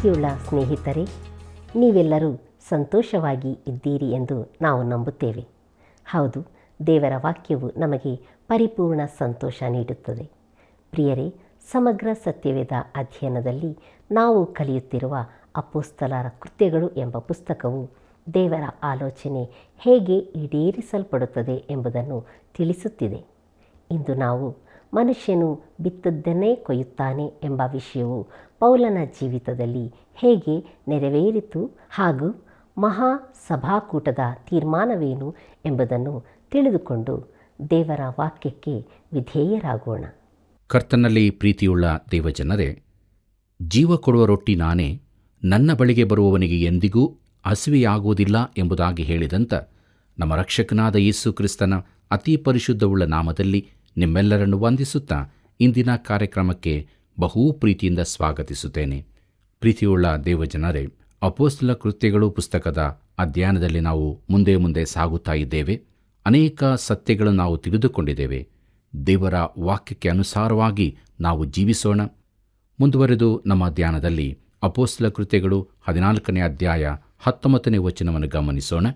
ಪ್ರೀತಿಯುಳ್ಳ ಸ್ನೇಹಿತರೆ, ನೀವೆಲ್ಲರೂ ಸಂತೋಷವಾಗಿ ಇದ್ದೀರಿ ಎಂದು ನಾವು ನಂಬುತ್ತೇವೆ. ಹೌದು, ದೇವರ ವಾಕ್ಯವು ನಮಗೆ ಪರಿಪೂರ್ಣ ಸಂತೋಷ ನೀಡುತ್ತದೆ. ಪ್ರಿಯರೇ, ಸಮಗ್ರ ಸತ್ಯವೇದ ಅಧ್ಯಯನದಲ್ಲಿ ನಾವು ಕಲಿಯುತ್ತಿರುವ ಅಪೊಸ್ತಲರ ಕೃತ್ಯಗಳು ಎಂಬ ಪುಸ್ತಕವು ದೇವರ ಆಲೋಚನೆ ಹೇಗೆ ಈಡೇರಿಸಲ್ಪಡುತ್ತದೆ ಎಂಬುದನ್ನು ತಿಳಿಸುತ್ತಿದೆ. ಇಂದು ನಾವು ಮನುಷ್ಯನು ಬಿತ್ತದ್ದನ್ನೇ ಕೊಯ್ಯುತ್ತಾನೆ ಎಂಬ ವಿಷಯವು ಪೌಲನ ಜೀವಿತದಲ್ಲಿ ಹೇಗೆ ನೆರವೇರಿತು ಹಾಗೂ ಮಹಾ ಸಭಾಕೂಟದ ತೀರ್ಮಾನವೇನು ಎಂಬುದನ್ನು ತಿಳಿದುಕೊಂಡು ದೇವರ ವಾಕ್ಯಕ್ಕೆ ವಿಧೇಯರಾಗೋಣ. ಕರ್ತನಲ್ಲಿ ಪ್ರೀತಿಯುಳ್ಳ ದೇವಜನರೇ, ಜೀವ ಕೊಡುವ ರೊಟ್ಟಿ ನಾನೇ, ನನ್ನ ಬಳಿಗೆ ಬರುವವನಿಗೆ ಎಂದಿಗೂ ಹಸಿವೆಯಾಗುವುದಿಲ್ಲ ಎಂಬುದಾಗಿ ಹೇಳಿದಂಥ ನಮ್ಮ ರಕ್ಷಕನಾದ ಯೇಸು ಕ್ರಿಸ್ತನ ಅತಿ ಪರಿಶುದ್ಧವುಳ್ಳ ನಾಮದಲ್ಲಿ ನಿಮ್ಮೆಲ್ಲರನ್ನು ವಂದಿಸುತ್ತಾ ಇಂದಿನ ಕಾರ್ಯಕ್ರಮಕ್ಕೆ ಬಹು ಪ್ರೀತಿಯಿಂದ ಸ್ವಾಗತಿಸುತ್ತೇನೆ. ಪ್ರೀತಿಯುಳ್ಳ ದೇವಜನರೇ, ಅಪೊಸ್ತಲ ಕೃತ್ಯಗಳು ಪುಸ್ತಕದ ಅಧ್ಯಯನದಲ್ಲಿ ನಾವು ಮುಂದೆ ಸಾಗುತ್ತಾ ಇದ್ದೇವೆ. ಅನೇಕ ಸತ್ಯಗಳನ್ನು ನಾವು ತಿಳಿದುಕೊಂಡಿದ್ದೇವೆ. ದೇವರ ವಾಕ್ಯಕ್ಕೆ ಅನುಸಾರವಾಗಿ ನಾವು ಜೀವಿಸೋಣ. ಮುಂದುವರೆದು ನಮ್ಮ ಧ್ಯಾನದಲ್ಲಿ ಅಪೊಸ್ತಲ ಕೃತ್ಯಗಳು 14ನೇ ಅಧ್ಯಾಯ 19ನೇ ವಚನವನ್ನು ಗಮನಿಸೋಣ.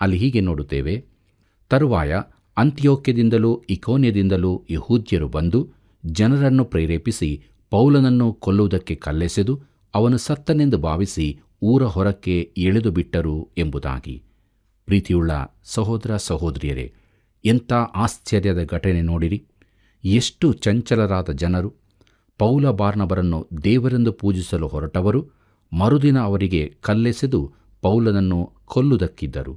ಅಲ್ಲಿ ಹೀಗೆ ನೋಡುತ್ತೇವೆ: ತರುವಾಯ ಅಂತಿಯೋಕ್ಯದಿಂದಲೂ ಇಕೋನ್ಯದಿಂದಲೂ ಯಹೂದ್ಯರು ಬಂದು ಜನರನ್ನು ಪ್ರೇರೇಪಿಸಿ ಪೌಲನನ್ನು ಕೊಲ್ಲುವುದಕ್ಕೆ ಕಲ್ಲೆಸೆದು ಅವನು ಸತ್ತನೆಂದು ಭಾವಿಸಿ ಊರ ಹೊರಕ್ಕೆ ಎಳೆದು ಬಿಟ್ಟರು ಎಂಬುದಾಗಿ. ಪ್ರೀತಿಯುಳ್ಳ ಸಹೋದರ ಸಹೋದರಿಯರೇ, ಎಂಥ ಆಶ್ಚರ್ಯದ ಘಟನೆ ನೋಡಿರಿ! ಎಷ್ಟು ಚಂಚಲರಾದ ಜನರು! ಪೌಲ ಬಾರ್ನಬರನ್ನು ದೇವರೆಂದು ಪೂಜಿಸಲು ಹೊರಟವರು ಮರುದಿನ ಅವರಿಗೆ ಕಲ್ಲೆಸೆದು ಪೌಲನನ್ನು ಕೊಲ್ಲುವುದಕ್ಕಿದ್ದರು.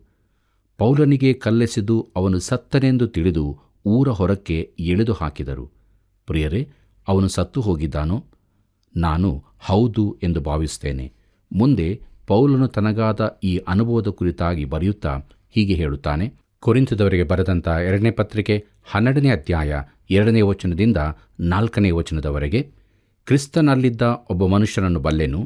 ಪೌಲನಿಗೆ ಕಲ್ಲೆಸೆದು ಅವನು ಸತ್ತನೆಂದು ತಿಳಿದು ಊರ ಹೊರಕ್ಕೆ ಎಳೆದು ಹಾಕಿದರು. ಪ್ರಿಯರೇ, ಅವನು ಸತ್ತು ಹೋಗಿದ್ದಾನೋ? ನಾನು ಹೌದು ಎಂದು ಭಾವಿಸುತ್ತೇನೆ. ಮುಂದೆ ಪೌಲನು ತನಗಾದ ಈ ಅನುಭವದ ಕುರಿತಾಗಿ ಬರೆಯುತ್ತಾ ಹೀಗೆ ಹೇಳುತ್ತಾನೆ. ಕೊರಿಂಥದವರಿಗೆ ಬರೆದಂಥ 2ನೇ ಪತ್ರಿಕೆ 12ನೇ ಅಧ್ಯಾಯ 2ನೇ ವಚನದಿಂದ 4ನೇ ವಚನದವರೆಗೆ: ಕ್ರಿಸ್ತನಲ್ಲಿದ್ದ ಒಬ್ಬ ಮನುಷ್ಯನನ್ನು ಬಲ್ಲೆನು.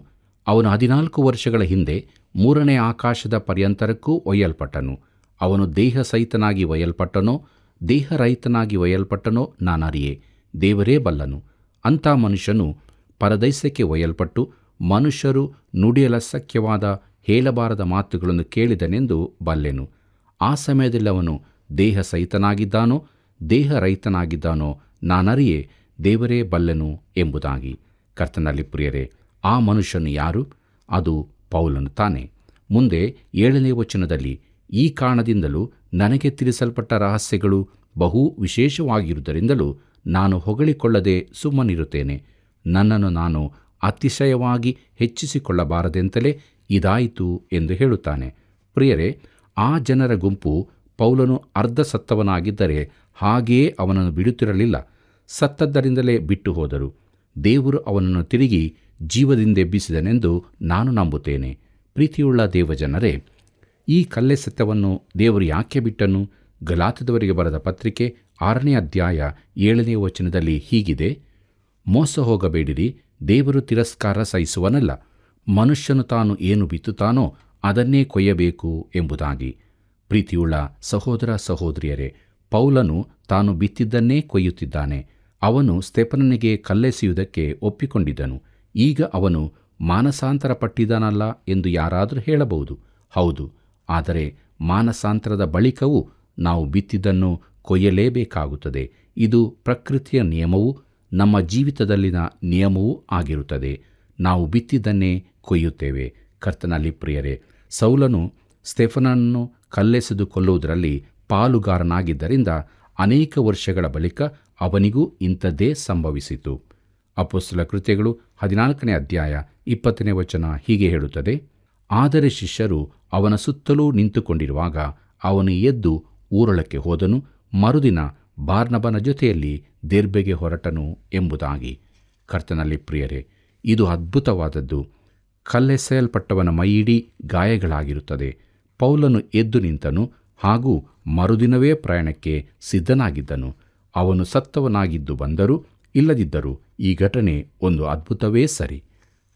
ಅವನು 14 ವರ್ಷಗಳ ಹಿಂದೆ 3ನೇ ಆಕಾಶದ ಪರ್ಯಂತರಕ್ಕೂ ಒಯ್ಯಲ್ಪಟ್ಟನು. ಅವನು ದೇಹಸಹಿತನಾಗಿ ಒಯ್ಯಲ್ಪಟ್ಟನೋ ದೇಹರಹಿತನಾಗಿ ಒಯ್ಯಲ್ಪಟ್ಟನೋ ನಾನರಿಯೆ, ದೇವರೇ ಬಲ್ಲನು. ಅಂಥ ಮನುಷ್ಯನು ಪರದೈಸಕ್ಕೆ ಒಯ್ಯಲ್ಪಟ್ಟು ಮನುಷ್ಯರು ನುಡಿಯಲಸಕ್ಯವಾದ ಹೇಳಬಾರದ ಮಾತುಗಳನ್ನು ಕೇಳಿದನೆಂದು ಬಲ್ಲೆನು. ಆ ಸಮಯದಲ್ಲಿ ಅವನು ದೇಹಸಹಿತನಾಗಿದ್ದಾನೋ ದೇಹರಹಿತನಾಗಿದ್ದಾನೋ ನಾನರಿಯೆ, ದೇವರೇ ಬಲ್ಲೆನು ಎಂಬುದಾಗಿ. ಕರ್ತನಲ್ಲಿ ಪ್ರಿಯರೇ, ಆ ಮನುಷ್ಯನು ಯಾರು? ಅದು ಪೌಲನು ತಾನೆ. ಮುಂದೆ 7ನೇ ವಚನದಲ್ಲಿ: ಈ ಕಾರಣದಿಂದಲೂ ನನಗೆ ತಿಳಿಸಲ್ಪಟ್ಟ ರಹಸ್ಯಗಳು ಬಹು ವಿಶೇಷವಾಗಿರುವುದರಿಂದಲೂ ನಾನು ಹೊಗಳಿಕೊಳ್ಳದೆ ಸುಮ್ಮನಿರುತ್ತೇನೆ. ನನ್ನನ್ನು ನಾನು ಅತಿಶಯವಾಗಿ ಹೆಚ್ಚಿಸಿಕೊಳ್ಳಬಾರದೆಂತಲೇ ಇದಾಯಿತು ಎಂದು ಹೇಳುತ್ತಾನೆ. ಪ್ರಿಯರೇ, ಆ ಜನರ ಗುಂಪು ಪೌಲನು ಅರ್ಧ ಸತ್ತವನಾಗಿದ್ದರೆ ಹಾಗೆಯೇ ಅವನನ್ನು ಬಿಡುತ್ತಿರಲಿಲ್ಲ. ಸತ್ತದ್ದರಿಂದಲೇ ಬಿಟ್ಟು ಹೋದರು. ದೇವರು ಅವನನ್ನು ತಿರುಗಿ ಜೀವದಿಂದೆಬ್ಬಿಸಿದನೆಂದು ನಾನು ನಂಬುತ್ತೇನೆ. ಪ್ರೀತಿಯುಳ್ಳ ದೇವಜನರೇ, ಈ ಕಲ್ಲೆಸೆತವನ್ನು ದೇವರು ಯಾಕೆ ಬಿಟ್ಟನು? ಗಲಾತ್ಯದವರಿಗೆ ಬರೆದ ಪತ್ರಿಕೆ 6ನೇ ಅಧ್ಯಾಯ 7ನೇ ವಚನದಲ್ಲಿ ಹೀಗಿದೆ: ಮೋಸ ಹೋಗಬೇಡಿರಿ, ದೇವರು ತಿರಸ್ಕಾರ ಸಹಿಸುವನಲ್ಲ. ಮನುಷ್ಯನು ತಾನು ಏನು ಬಿತ್ತುತ್ತಾನೋ ಅದನ್ನೇ ಕೊಯ್ಯಬೇಕು ಎಂಬುದಾಗಿ. ಪ್ರೀತಿಯುಳ್ಳ ಸಹೋದರ ಸಹೋದರಿಯರೇ, ಪೌಲನು ತಾನು ಬಿತ್ತಿದ್ದನ್ನೇ ಕೊಯ್ಯುತ್ತಿದ್ದಾನೆ. ಅವನು ಸ್ತೆಫನನಿಗೆ ಕಲ್ಲೆಸೆಯುವುದಕ್ಕೆ ಒಪ್ಪಿಕೊಂಡಿದ್ದನು. ಈಗ ಅವನು ಮಾನಸಾಂತರ ಪಟ್ಟಿದ್ದಾನಲ್ಲ ಎಂದು ಯಾರಾದರೂ ಹೇಳಬಹುದು. ಹೌದು, ಆದರೆ ಮಾನಸಾಂತರದ ಬಳಿಕವೂ ನಾವು ಬಿತ್ತಿದ್ದನ್ನು ಕೊಯ್ಯಲೇಬೇಕಾಗುತ್ತದೆ. ಇದು ಪ್ರಕೃತಿಯ ನಿಯಮವೂ ನಮ್ಮ ಜೀವಿತದಲ್ಲಿನ ನಿಯಮವೂ ಆಗಿರುತ್ತದೆ. ನಾವು ಬಿತ್ತಿದ್ದನ್ನೇ ಕೊಯ್ಯುತ್ತೇವೆ. ಕರ್ತನಲ್ಲಿ ಪ್ರಿಯರೇ, ಸೌಲನು ಸ್ತೆಫನನನ್ನು ಕಲ್ಲೆಸೆದು ಕೊಲ್ಲುವುದರಲ್ಲಿ ಪಾಲುಗಾರನಾಗಿದ್ದರಿಂದ ಅನೇಕ ವರ್ಷಗಳ ಬಳಿಕ ಅವನಿಗೂ ಇಂಥದ್ದೇ ಸಂಭವಿಸಿತು. ಅಪೊಸ್ತಲ ಕೃತ್ಯಗಳು 14ನೇ ಅಧ್ಯಾಯ 20ನೇ ವಚನ ಹೀಗೆ ಹೇಳುತ್ತದೆ: ಆದರೆ ಶಿಷ್ಯರು ಅವನ ಸುತ್ತಲೂ ನಿಂತುಕೊಂಡಿರುವಾಗ ಅವನು ಎದ್ದು ಊರೊಳಕ್ಕೆ ಹೋದನು. ಮರುದಿನ ಬಾರ್ನಬನ ಜೊತೆಯಲ್ಲಿ ದೆರ್ಬೆಗೆ ಹೊರಟನು ಎಂಬುದಾಗಿ. ಕರ್ತನಲ್ಲಿ ಪ್ರಿಯರೇ, ಇದು ಅದ್ಭುತವಾದದ್ದು. ಕಲ್ಲೆಸೆಯಲ್ಪಟ್ಟವನ ಮೈಯಿಡೀ ಗಾಯಗಳಾಗಿರುತ್ತದೆ. ಪೌಲನು ಎದ್ದು ನಿಂತನು ಹಾಗೂ ಮರುದಿನವೇ ಪ್ರಯಾಣಕ್ಕೆ ಸಿದ್ಧನಾಗಿದ್ದನು. ಅವನು ಸತ್ತವನಾಗಿದ್ದು ಬಂದರೂ ಇಲ್ಲದಿದ್ದರೂ ಈ ಘಟನೆ ಒಂದು ಅದ್ಭುತವೇ ಸರಿ.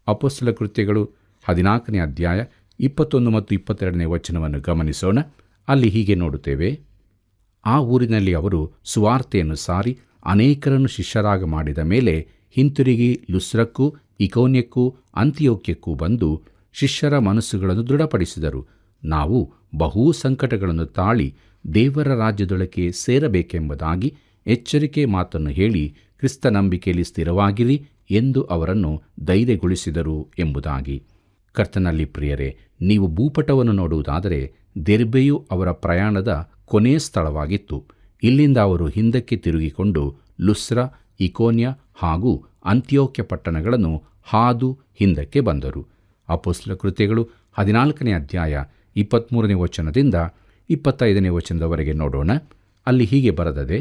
ಅಪೊಸ್ತಲ ಕೃತ್ಯಗಳು 14ನೇ ಅಧ್ಯಾಯ 21 ಮತ್ತು 22ನೇ ವಚನವನ್ನು ಗಮನಿಸೋಣ. ಅಲ್ಲಿ ಹೀಗೆ ನೋಡುತ್ತೇವೆ: ಆ ಊರಿನಲ್ಲಿ ಅವರು ಸುವಾರ್ತೆಯನ್ನು ಸಾರಿ ಅನೇಕರನ್ನು ಶಿಷ್ಯರಾಗ ಮಾಡಿದ ಮೇಲೆ ಹಿಂತಿರುಗಿ ಲುಸ್ರಕ್ಕೂ ಇಕೋನ್ಯಕ್ಕೂ ಅಂತಿಯೋಕ್ಯಕ್ಕೂ ಬಂದು ಶಿಷ್ಯರ ಮನಸ್ಸುಗಳನ್ನು ದೃಢಪಡಿಸಿದರು. ನಾವು ಬಹು ಸಂಕಟಗಳನ್ನು ತಾಳಿ ದೇವರ ರಾಜ್ಯದೊಳಕ್ಕೆ ಸೇರಬೇಕೆಂಬುದಾಗಿ ಎಚ್ಚರಿಕೆ ಮಾತನ್ನು ಹೇಳಿ ಕ್ರಿಸ್ತ ನಂಬಿಕೆಯಲ್ಲಿ ಸ್ಥಿರವಾಗಿರಿ ಎಂದು ಅವರನ್ನು ಧೈರ್ಯಗೊಳಿಸಿದರು ಎಂಬುದಾಗಿ. ಕರ್ತನಲ್ಲಿ ಪ್ರಿಯರೇ, ನೀವು ಭೂಪಟವನ್ನು ನೋಡುವುದಾದರೆ ದೆರ್ಬೆಯು ಅವರ ಪ್ರಯಾಣದ ಕೊನೆಯ ಸ್ಥಳವಾಗಿತ್ತು. ಇಲ್ಲಿಂದ ಅವರು ಹಿಂದಕ್ಕೆ ತಿರುಗಿಕೊಂಡು ಲುಸ್ರ, ಇಕೋನ್ಯ ಹಾಗೂ ಅಂತಿಯೋಕ್ಯ ಪಟ್ಟಣಗಳನ್ನು ಹಾದು ಹಿಂದಕ್ಕೆ ಬಂದರು. ಅಪೊಸ್ತಲ ಕೃತ್ಯಗಳು 14ನೇ ಅಧ್ಯಾಯ 23ನೇ ವಚನದಿಂದ 25ನೇ ವಚನದವರೆಗೆ ನೋಡೋಣ. ಅಲ್ಲಿ ಹೀಗೆ ಬರೆದದೆ: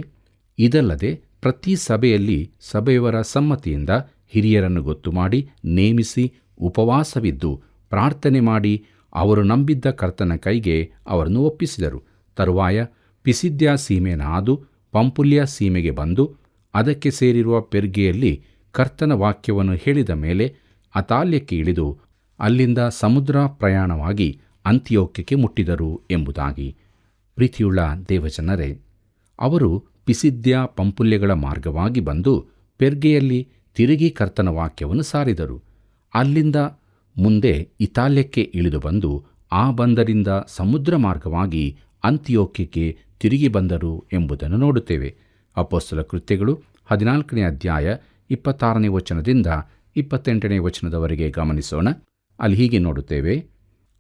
ಇದಲ್ಲದೆ ಪ್ರತಿ ಸಭೆಯಲ್ಲಿ ಸಭೆಯವರ ಸಮ್ಮತಿಯಿಂದ ಹಿರಿಯರನ್ನು ಗೊತ್ತು ಮಾಡಿ ನೇಮಿಸಿ ಉಪವಾಸವಿದ್ದು ಪ್ರಾರ್ಥನೆ ಮಾಡಿ ಅವರು ನಂಬಿದ್ದ ಕರ್ತನ ಕೈಗೆ ಅವರನ್ನು ಒಪ್ಪಿಸಿದರು. ತರುವಾಯ ಪಿಸಿದ್ಯ ಸೀಮೆಯನ್ನು ಹಾದು ಪಂಪುಲ್ಯ ಸೀಮೆಗೆ ಬಂದು ಅದಕ್ಕೆ ಸೇರಿರುವ ಪೆರ್ಗೆಯಲ್ಲಿ ಕರ್ತನ ವಾಕ್ಯವನ್ನು ಹೇಳಿದ ಮೇಲೆ ಅತಾಲ್ಯಕ್ಕೆ ಇಳಿದು ಅಲ್ಲಿಂದ ಸಮುದ್ರ ಪ್ರಯಾಣವಾಗಿ ಅಂತಿಯೋಕ್ಯಕ್ಕೆ ಮುಟ್ಟಿದರು ಎಂಬುದಾಗಿ. ಪ್ರೀತಿಯುಳ್ಳ ದೇವಜನರೇ, ಅವರು ಪಿಸಿದ್ಯ ಪಂಪುಲ್ಯಗಳ ಮಾರ್ಗವಾಗಿ ಬಂದು ಪೆರ್ಗೆಯಲ್ಲಿ ತಿರುಗಿ ಕರ್ತನ ವಾಕ್ಯವನ್ನು ಸಾರಿದರು. ಅಲ್ಲಿಂದ ಮುಂದೆ ಇತಾಲ್ಯಕ್ಕೆ ಇಳಿದು ಬಂದು ಆ ಬಂದರಿಂದ ಸಮುದ್ರ ಮಾರ್ಗವಾಗಿ ಅಂತಿಯೋಕ್ಯಕ್ಕೆ ತಿರುಗಿ ಬಂದರು ಎಂಬುದನ್ನು ನೋಡುತ್ತೇವೆ. ಅಪೊಸ್ತಲ ಕೃತ್ಯಗಳು 14ನೇ ಅಧ್ಯಾಯ 26ನೇ ವಚನದಿಂದ 28ನೇ ವಚನದವರೆಗೆ ಗಮನಿಸೋಣ. ಅಲ್ಲಿ ಹೀಗೆ ನೋಡುತ್ತೇವೆ: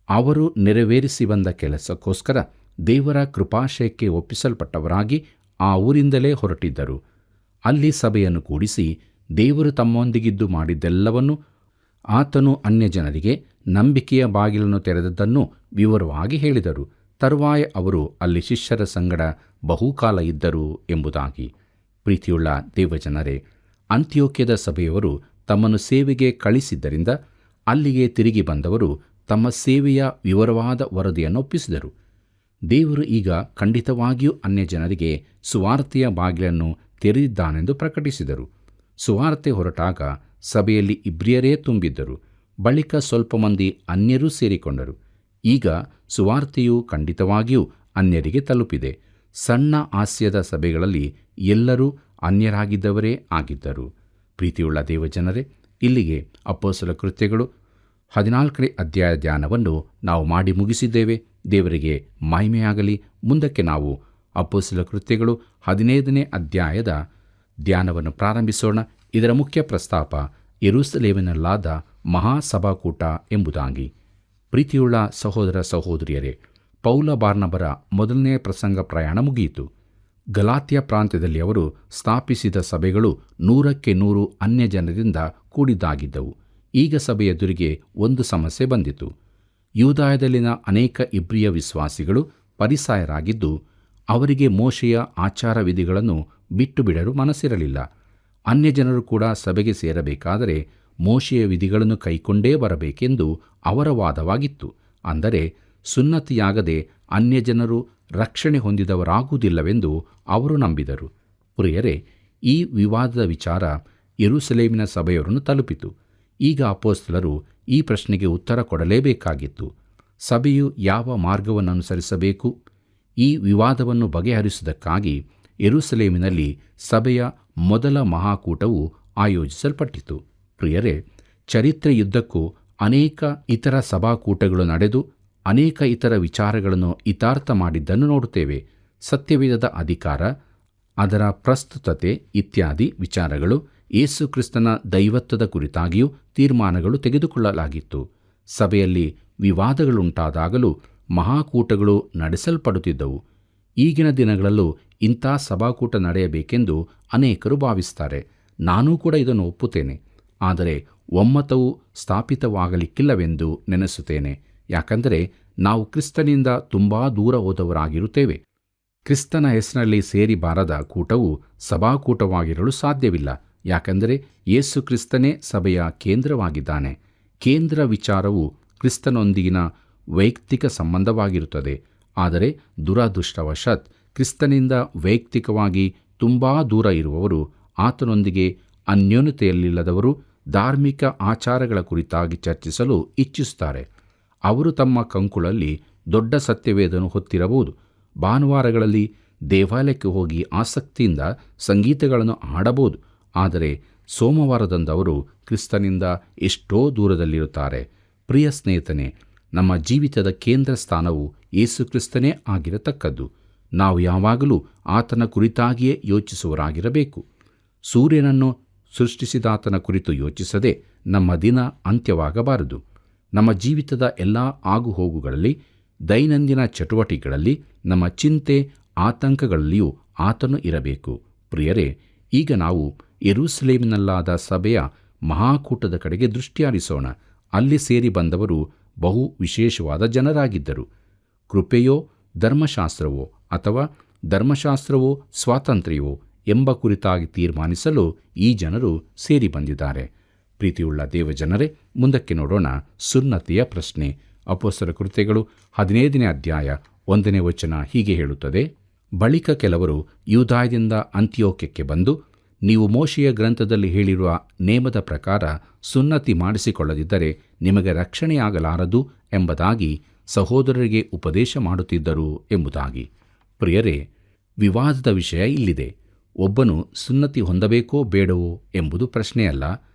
ಅವರು ನೆರವೇರಿಸಿ ಬಂದ ಕೆಲಸಕ್ಕೋಸ್ಕರ ದೇವರ ಕೃಪಾಶಯಕ್ಕೆ ಒಪ್ಪಿಸಲ್ಪಟ್ಟವರಾಗಿ ಆ ಊರಿಂದಲೇ ಹೊರಟಿದ್ದರು. ಅಲ್ಲಿ ಸಭೆಯನ್ನು ಕೂಡಿಸಿ ದೇವರು ತಮ್ಮೊಂದಿಗಿದ್ದು ಮಾಡಿದ್ದೆಲ್ಲವನ್ನೂ ಆತನು ಅನ್ಯಜನರಿಗೆ ನಂಬಿಕೆಯ ಬಾಗಿಲನ್ನು ತೆರೆದದ್ದನ್ನು ವಿವರವಾಗಿ ಹೇಳಿದರು. ತರುವಾಯ ಅವರು ಅಲ್ಲಿ ಶಿಷ್ಯರ ಸಂಗಡ ಬಹುಕಾಲ ಇದ್ದರು ಎಂಬುದಾಗಿ. ಪ್ರೀತಿಯುಳ್ಳ ದೇವಜನರೇ, ಅಂತಿಯೋಕ್ಯದ ಸಭೆಯವರು ತಮ್ಮನ್ನು ಸೇವೆಗೆ ಕಳಿಸಿದ್ದರಿಂದ ಅಲ್ಲಿಗೆ ತಿರುಗಿ ಬಂದವರು ತಮ್ಮ ಸೇವೆಯ ವಿವರವಾದ ವರದಿಯನ್ನು ಒಪ್ಪಿಸಿದರು. ದೇವರು ಈಗ ಖಂಡಿತವಾಗಿಯೂ ಅನ್ಯಜನರಿಗೆ ಸುವಾರ್ತೆಯ ಬಾಗಿಲನ್ನು ತೆರೆದಿದ್ದಾನೆಂದು ಪ್ರಕಟಿಸಿದರು. ಸುವಾರ್ತೆ ಹೊರಟಾಗ ಸಭೆಯಲ್ಲಿ ಇಬ್ರಿಯರೇ ತುಂಬಿದ್ದರು. ಬಳಿಕ ಸ್ವಲ್ಪ ಮಂದಿ ಅನ್ಯರೂ ಸೇರಿಕೊಂಡರು. ಈಗ ಸುವಾರ್ತೆಯು ಖಂಡಿತವಾಗಿಯೂ ಅನ್ಯರಿಗೆ ತಲುಪಿದೆ. ಸಣ್ಣ ಆಸ್ಯದ ಸಭೆಗಳಲ್ಲಿ ಎಲ್ಲರೂ ಅನ್ಯರಾಗಿದ್ದವರೇ ಆಗಿದ್ದರು. ಪ್ರೀತಿಯುಳ್ಳ ದೇವಜನರೇ, ಇಲ್ಲಿಗೆ ಅಪೊಸ್ತಲ ಕೃತ್ಯಗಳು 14ನೇ ಅಧ್ಯಾಯ ಧ್ಯಾನವನ್ನು ನಾವು ಮಾಡಿ ಮುಗಿಸಿದ್ದೇವೆ. ದೇವರಿಗೆ ಮಹಿಮೆಯಾಗಲಿ. ಮುಂದಕ್ಕೆ ನಾವು ಅಪೊಸ್ತಲ ಕೃತ್ಯಗಳು 15ನೇ ಅಧ್ಯಾಯದ ಧ್ಯಾನವನ್ನು ಪ್ರಾರಂಭಿಸೋಣ. ಇದರ ಮುಖ್ಯ ಪ್ರಸ್ತಾಪ ಯೆರೂಸಲೇಮಿನಲ್ಲಾದ ಮಹಾಸಭಾಕೂಟ ಎಂಬುದಾಗಿ. ಪ್ರೀತಿಯುಳ್ಳ ಸಹೋದರ ಸಹೋದರಿಯರೇ, ಪೌಲ ಬಾರ್ನಬರ ಮೊದಲನೇ ಪ್ರಸಂಗ ಪ್ರಯಾಣ ಮುಗಿಯಿತು. ಗಲಾತ್ಯ ಪ್ರಾಂತ್ಯದಲ್ಲಿ ಅವರು ಸ್ಥಾಪಿಸಿದ ಸಭೆಗಳು 100ಕ್ಕೆ 100 ಅನ್ಯಜನರಿಂದ ಕೂಡಿದ್ದಾಗಿದ್ದವು. ಈಗ ಸಭೆಯ ಎದುರಿಗೆ ಒಂದು ಸಮಸ್ಯೆ ಬಂದಿತು. ಯೂದಾಯದಲ್ಲಿನ ಅನೇಕ ಇಬ್ರಿಯ ವಿಶ್ವಾಸಿಗಳು ಪರಿಸಾಯರಾಗಿದ್ದು ಅವರಿಗೆ ಮೋಶೆಯ ಆಚಾರ ವಿಧಿಗಳನ್ನು ಬಿಟ್ಟು ಬಿಡಲು ಮನಸ್ಸಿರಲಿಲ್ಲ. ಅನ್ಯಜನರು ಕೂಡ ಸಭೆಗೆ ಸೇರಬೇಕಾದರೆ ಮೋಶೆಯ ವಿಧಿಗಳನ್ನು ಕೈಕೊಂಡೇ ಬರಬೇಕೆಂದು ಅವರ ವಾದವಾಗಿತ್ತು. ಅಂದರೆ ಸುನ್ನತಿಯಾಗದೆ ಅನ್ಯಜನರು ರಕ್ಷಣೆ ಹೊಂದಿದವರಾಗುವುದಿಲ್ಲವೆಂದು ಅವರು ನಂಬಿದರು. ಪ್ರಿಯರೇ, ಈ ವಿವಾದದ ವಿಚಾರ ಯೆರೂಸಲೇಮಿನ ಸಭೆಯವರನ್ನು ತಲುಪಿತು. ಈಗ ಅಪೊಸ್ತಲರು ಈ ಪ್ರಶ್ನೆಗೆ ಉತ್ತರ ಕೊಡಲೇಬೇಕಾಗಿತ್ತು. ಸಭೆಯು ಯಾವ ಮಾರ್ಗವನ್ನು ಅನುಸರಿಸಬೇಕು? ಈ ವಿವಾದವನ್ನು ಬಗೆಹರಿಸುವುದಕ್ಕಾಗಿ ಯೆರೂಸಲೇಮಿನಲ್ಲಿ ಸಭೆಯ ಮೊದಲ ಮಹಾಕೂಟವು ಆಯೋಜಿಸಲ್ಪಟ್ಟಿತು. ಪ್ರಿಯರೇ, ಚರಿತ್ರೆಯುದ್ದಕ್ಕೂ ಅನೇಕ ಇತರ ಸಭಾಕೂಟಗಳು ನಡೆದು ಅನೇಕ ಇತರ ವಿಚಾರಗಳನ್ನು ಇತಾರ್ಥ ಮಾಡಿದ್ದನ್ನು ನೋಡುತ್ತೇವೆ. ಸತ್ಯವೇದದ ಅಧಿಕಾರ, ಅದರ ಪ್ರಸ್ತುತತೆ ಇತ್ಯಾದಿ ವಿಚಾರಗಳು, ಯೇಸು ಕ್ರಿಸ್ತನ ದೈವತ್ವದ ಕುರಿತಾಗಿಯೂ ತೀರ್ಮಾನಗಳು ತೆಗೆದುಕೊಳ್ಳಲಾಗಿತ್ತು. ಸಭೆಯಲ್ಲಿ ವಿವಾದಗಳುಂಟಾದಾಗಲೂ ಮಹಾಕೂಟಗಳು ನಡೆಸಲ್ಪಡುತ್ತಿದ್ದವು. ಈಗಿನ ದಿನಗಳಲ್ಲೂ ಇಂಥ ಸಭಾಕೂಟ ನಡೆಯಬೇಕೆಂದು ಅನೇಕರು ಭಾವಿಸ್ತಾರೆ. ನಾನೂ ಕೂಡ ಇದನ್ನು ಒಪ್ಪುತ್ತೇನೆ. ಆದರೆ ಒಮ್ಮತವು ಸ್ಥಾಪಿತವಾಗಲಿಕ್ಕಿಲ್ಲವೆಂದು ನೆನೆಸುತ್ತೇನೆ. ಯಾಕಂದರೆ ನಾವು ಕ್ರಿಸ್ತನಿಂದ ತುಂಬ ದೂರ ಹೋದವರಾಗಿರುತ್ತೇವೆ. ಕ್ರಿಸ್ತನ ಹೆಸರಿನಲ್ಲಿ ಸೇರಿ ಬಾರದ ಕೂಟವು ಸಭಾಕೂಟವಾಗಿರಲು ಸಾಧ್ಯವಿಲ್ಲ. ಯಾಕಂದರೆ ಯೇಸು ಕ್ರಿಸ್ತನೇ ಸಭೆಯ ಕೇಂದ್ರವಾಗಿದ್ದಾನೆ. ಕೇಂದ್ರ ವಿಚಾರವು ಕ್ರಿಸ್ತನೊಂದಿಗಿನ ವೈಯಕ್ತಿಕ ಸಂಬಂಧವಾಗಿರುತ್ತದೆ. ಆದರೆ ದುರದೃಷ್ಟವಶಾತ್ ಕ್ರಿಸ್ತನಿಂದ ವೈಯಕ್ತಿಕವಾಗಿ ತುಂಬ ದೂರ ಇರುವವರು, ಆತನೊಂದಿಗೆ ಅನ್ಯೋನ್ಯತೆಯಲ್ಲಿಲ್ಲದವರು, ಧಾರ್ಮಿಕ ಆಚಾರಗಳ ಕುರಿತಾಗಿ ಚರ್ಚಿಸಲು ಇಚ್ಛಿಸುತ್ತಾರೆ. ಅವರು ತಮ್ಮ ಕಂಕುಳಲ್ಲಿ ದೊಡ್ಡ ಸತ್ಯವೇದನ್ನು ಹೊತ್ತಿರಬಹುದು. ಭಾನುವಾರಗಳಲ್ಲಿ ದೇವಾಲಯಕ್ಕೆ ಹೋಗಿ ಆಸಕ್ತಿಯಿಂದ ಸಂಗೀತಗಳನ್ನು ಹಾಡಬಹುದು. ಆದರೆ ಸೋಮವಾರದಂದವರು ಕ್ರಿಸ್ತನಿಂದ ಎಷ್ಟೋ ದೂರದಲ್ಲಿರುತ್ತಾರೆ. ಪ್ರಿಯ ಸ್ನೇಹಿತನೇ, ನಮ್ಮ ಜೀವಿತದ ಕೇಂದ್ರ ಸ್ಥಾನವು ಯೇಸು ಕ್ರಿಸ್ತನೇ ಆಗಿರತಕ್ಕದ್ದು. ನಾವು ಯಾವಾಗಲೂ ಆತನ ಕುರಿತಾಗಿಯೇ ಯೋಚಿಸುವರಾಗಿರಬೇಕು. ಸೂರ್ಯನನ್ನು ಸೃಷ್ಟಿಸಿದಾತನ ಕುರಿತು ಯೋಚಿಸದೆ ನಮ್ಮ ದಿನ ಅಂತ್ಯವಾಗಬಾರದು. ನಮ್ಮ ಜೀವಿತದ ಎಲ್ಲ ಆಗುಹೋಗುಗಳಲ್ಲಿ, ದೈನಂದಿನ ಚಟುವಟಿಕೆಗಳಲ್ಲಿ, ನಮ್ಮ ಚಿಂತೆ ಆತಂಕಗಳಲ್ಲಿಯೂ ಆತನು ಇರಬೇಕು. ಪ್ರಿಯರೇ, ಈಗ ನಾವು ಯೆರೂಸಲೇಮಿನಲ್ಲಾದ ಸಭೆಯ ಮಹಾಕೂಟದ ಕಡೆಗೆ ದೃಷ್ಟಿಯಾರಿಸೋಣ. ಅಲ್ಲಿ ಸೇರಿ ಬಂದವರು ಬಹು ವಿಶೇಷವಾದ ಜನರಾಗಿದ್ದರು. ಕೃಪೆಯೋ ಧರ್ಮಶಾಸ್ತ್ರವೋ ಅಥವಾ ಧರ್ಮಶಾಸ್ತ್ರವೋ ಸ್ವಾತಂತ್ರ್ಯವೋ ಎಂಬ ಕುರಿತಾಗಿ ತೀರ್ಮಾನಿಸಲು ಈ ಜನರು ಸೇರಿ ಬಂದಿದ್ದಾರೆ. ಪ್ರೀತಿಯುಳ್ಳ ದೇವಜನರೇ, ಮುಂದಕ್ಕೆ ನೋಡೋಣ. ಸುನ್ನತಿಯ ಪ್ರಶ್ನೆ. ಅಪೊಸ್ತಲರ ಕೃತ್ಯಗಳು 15ನೇ ಅಧ್ಯಾಯ 1ನೇ ವಚನ ಹೀಗೆ ಹೇಳುತ್ತದೆ: ಬಳಿಕ ಕೆಲವರು ಯೂದಾಯದಿಂದ ಅಂತಿಯೋಕ್ಯಕ್ಕೆ ಬಂದು, ನೀವು ಮೋಶೆಯ ಗ್ರಂಥದಲ್ಲಿ ಹೇಳಿರುವ ನೇಮದ ಪ್ರಕಾರ ಸುನ್ನತಿ ಮಾಡಿಸಿಕೊಳ್ಳದಿದ್ದರೆ ನಿಮಗೆ ರಕ್ಷಣೆಯಾಗಲಾರದು ಎಂಬುದಾಗಿ ಸಹೋದರರಿಗೆ ಉಪದೇಶ ಮಾಡುತ್ತಿದ್ದರು ಎಂಬುದಾಗಿ. ಪ್ರಿಯರೇ, ವಿವಾದದ ವಿಷಯ ಇಲ್ಲಿದೆ. ಒಬ್ಬನು ಸುನ್ನತಿ ಹೊಂದಬೇಕೋ ಬೇಡವೋ ಎಂಬುದು ಪ್ರಶ್ನೆಯಲ್ಲ.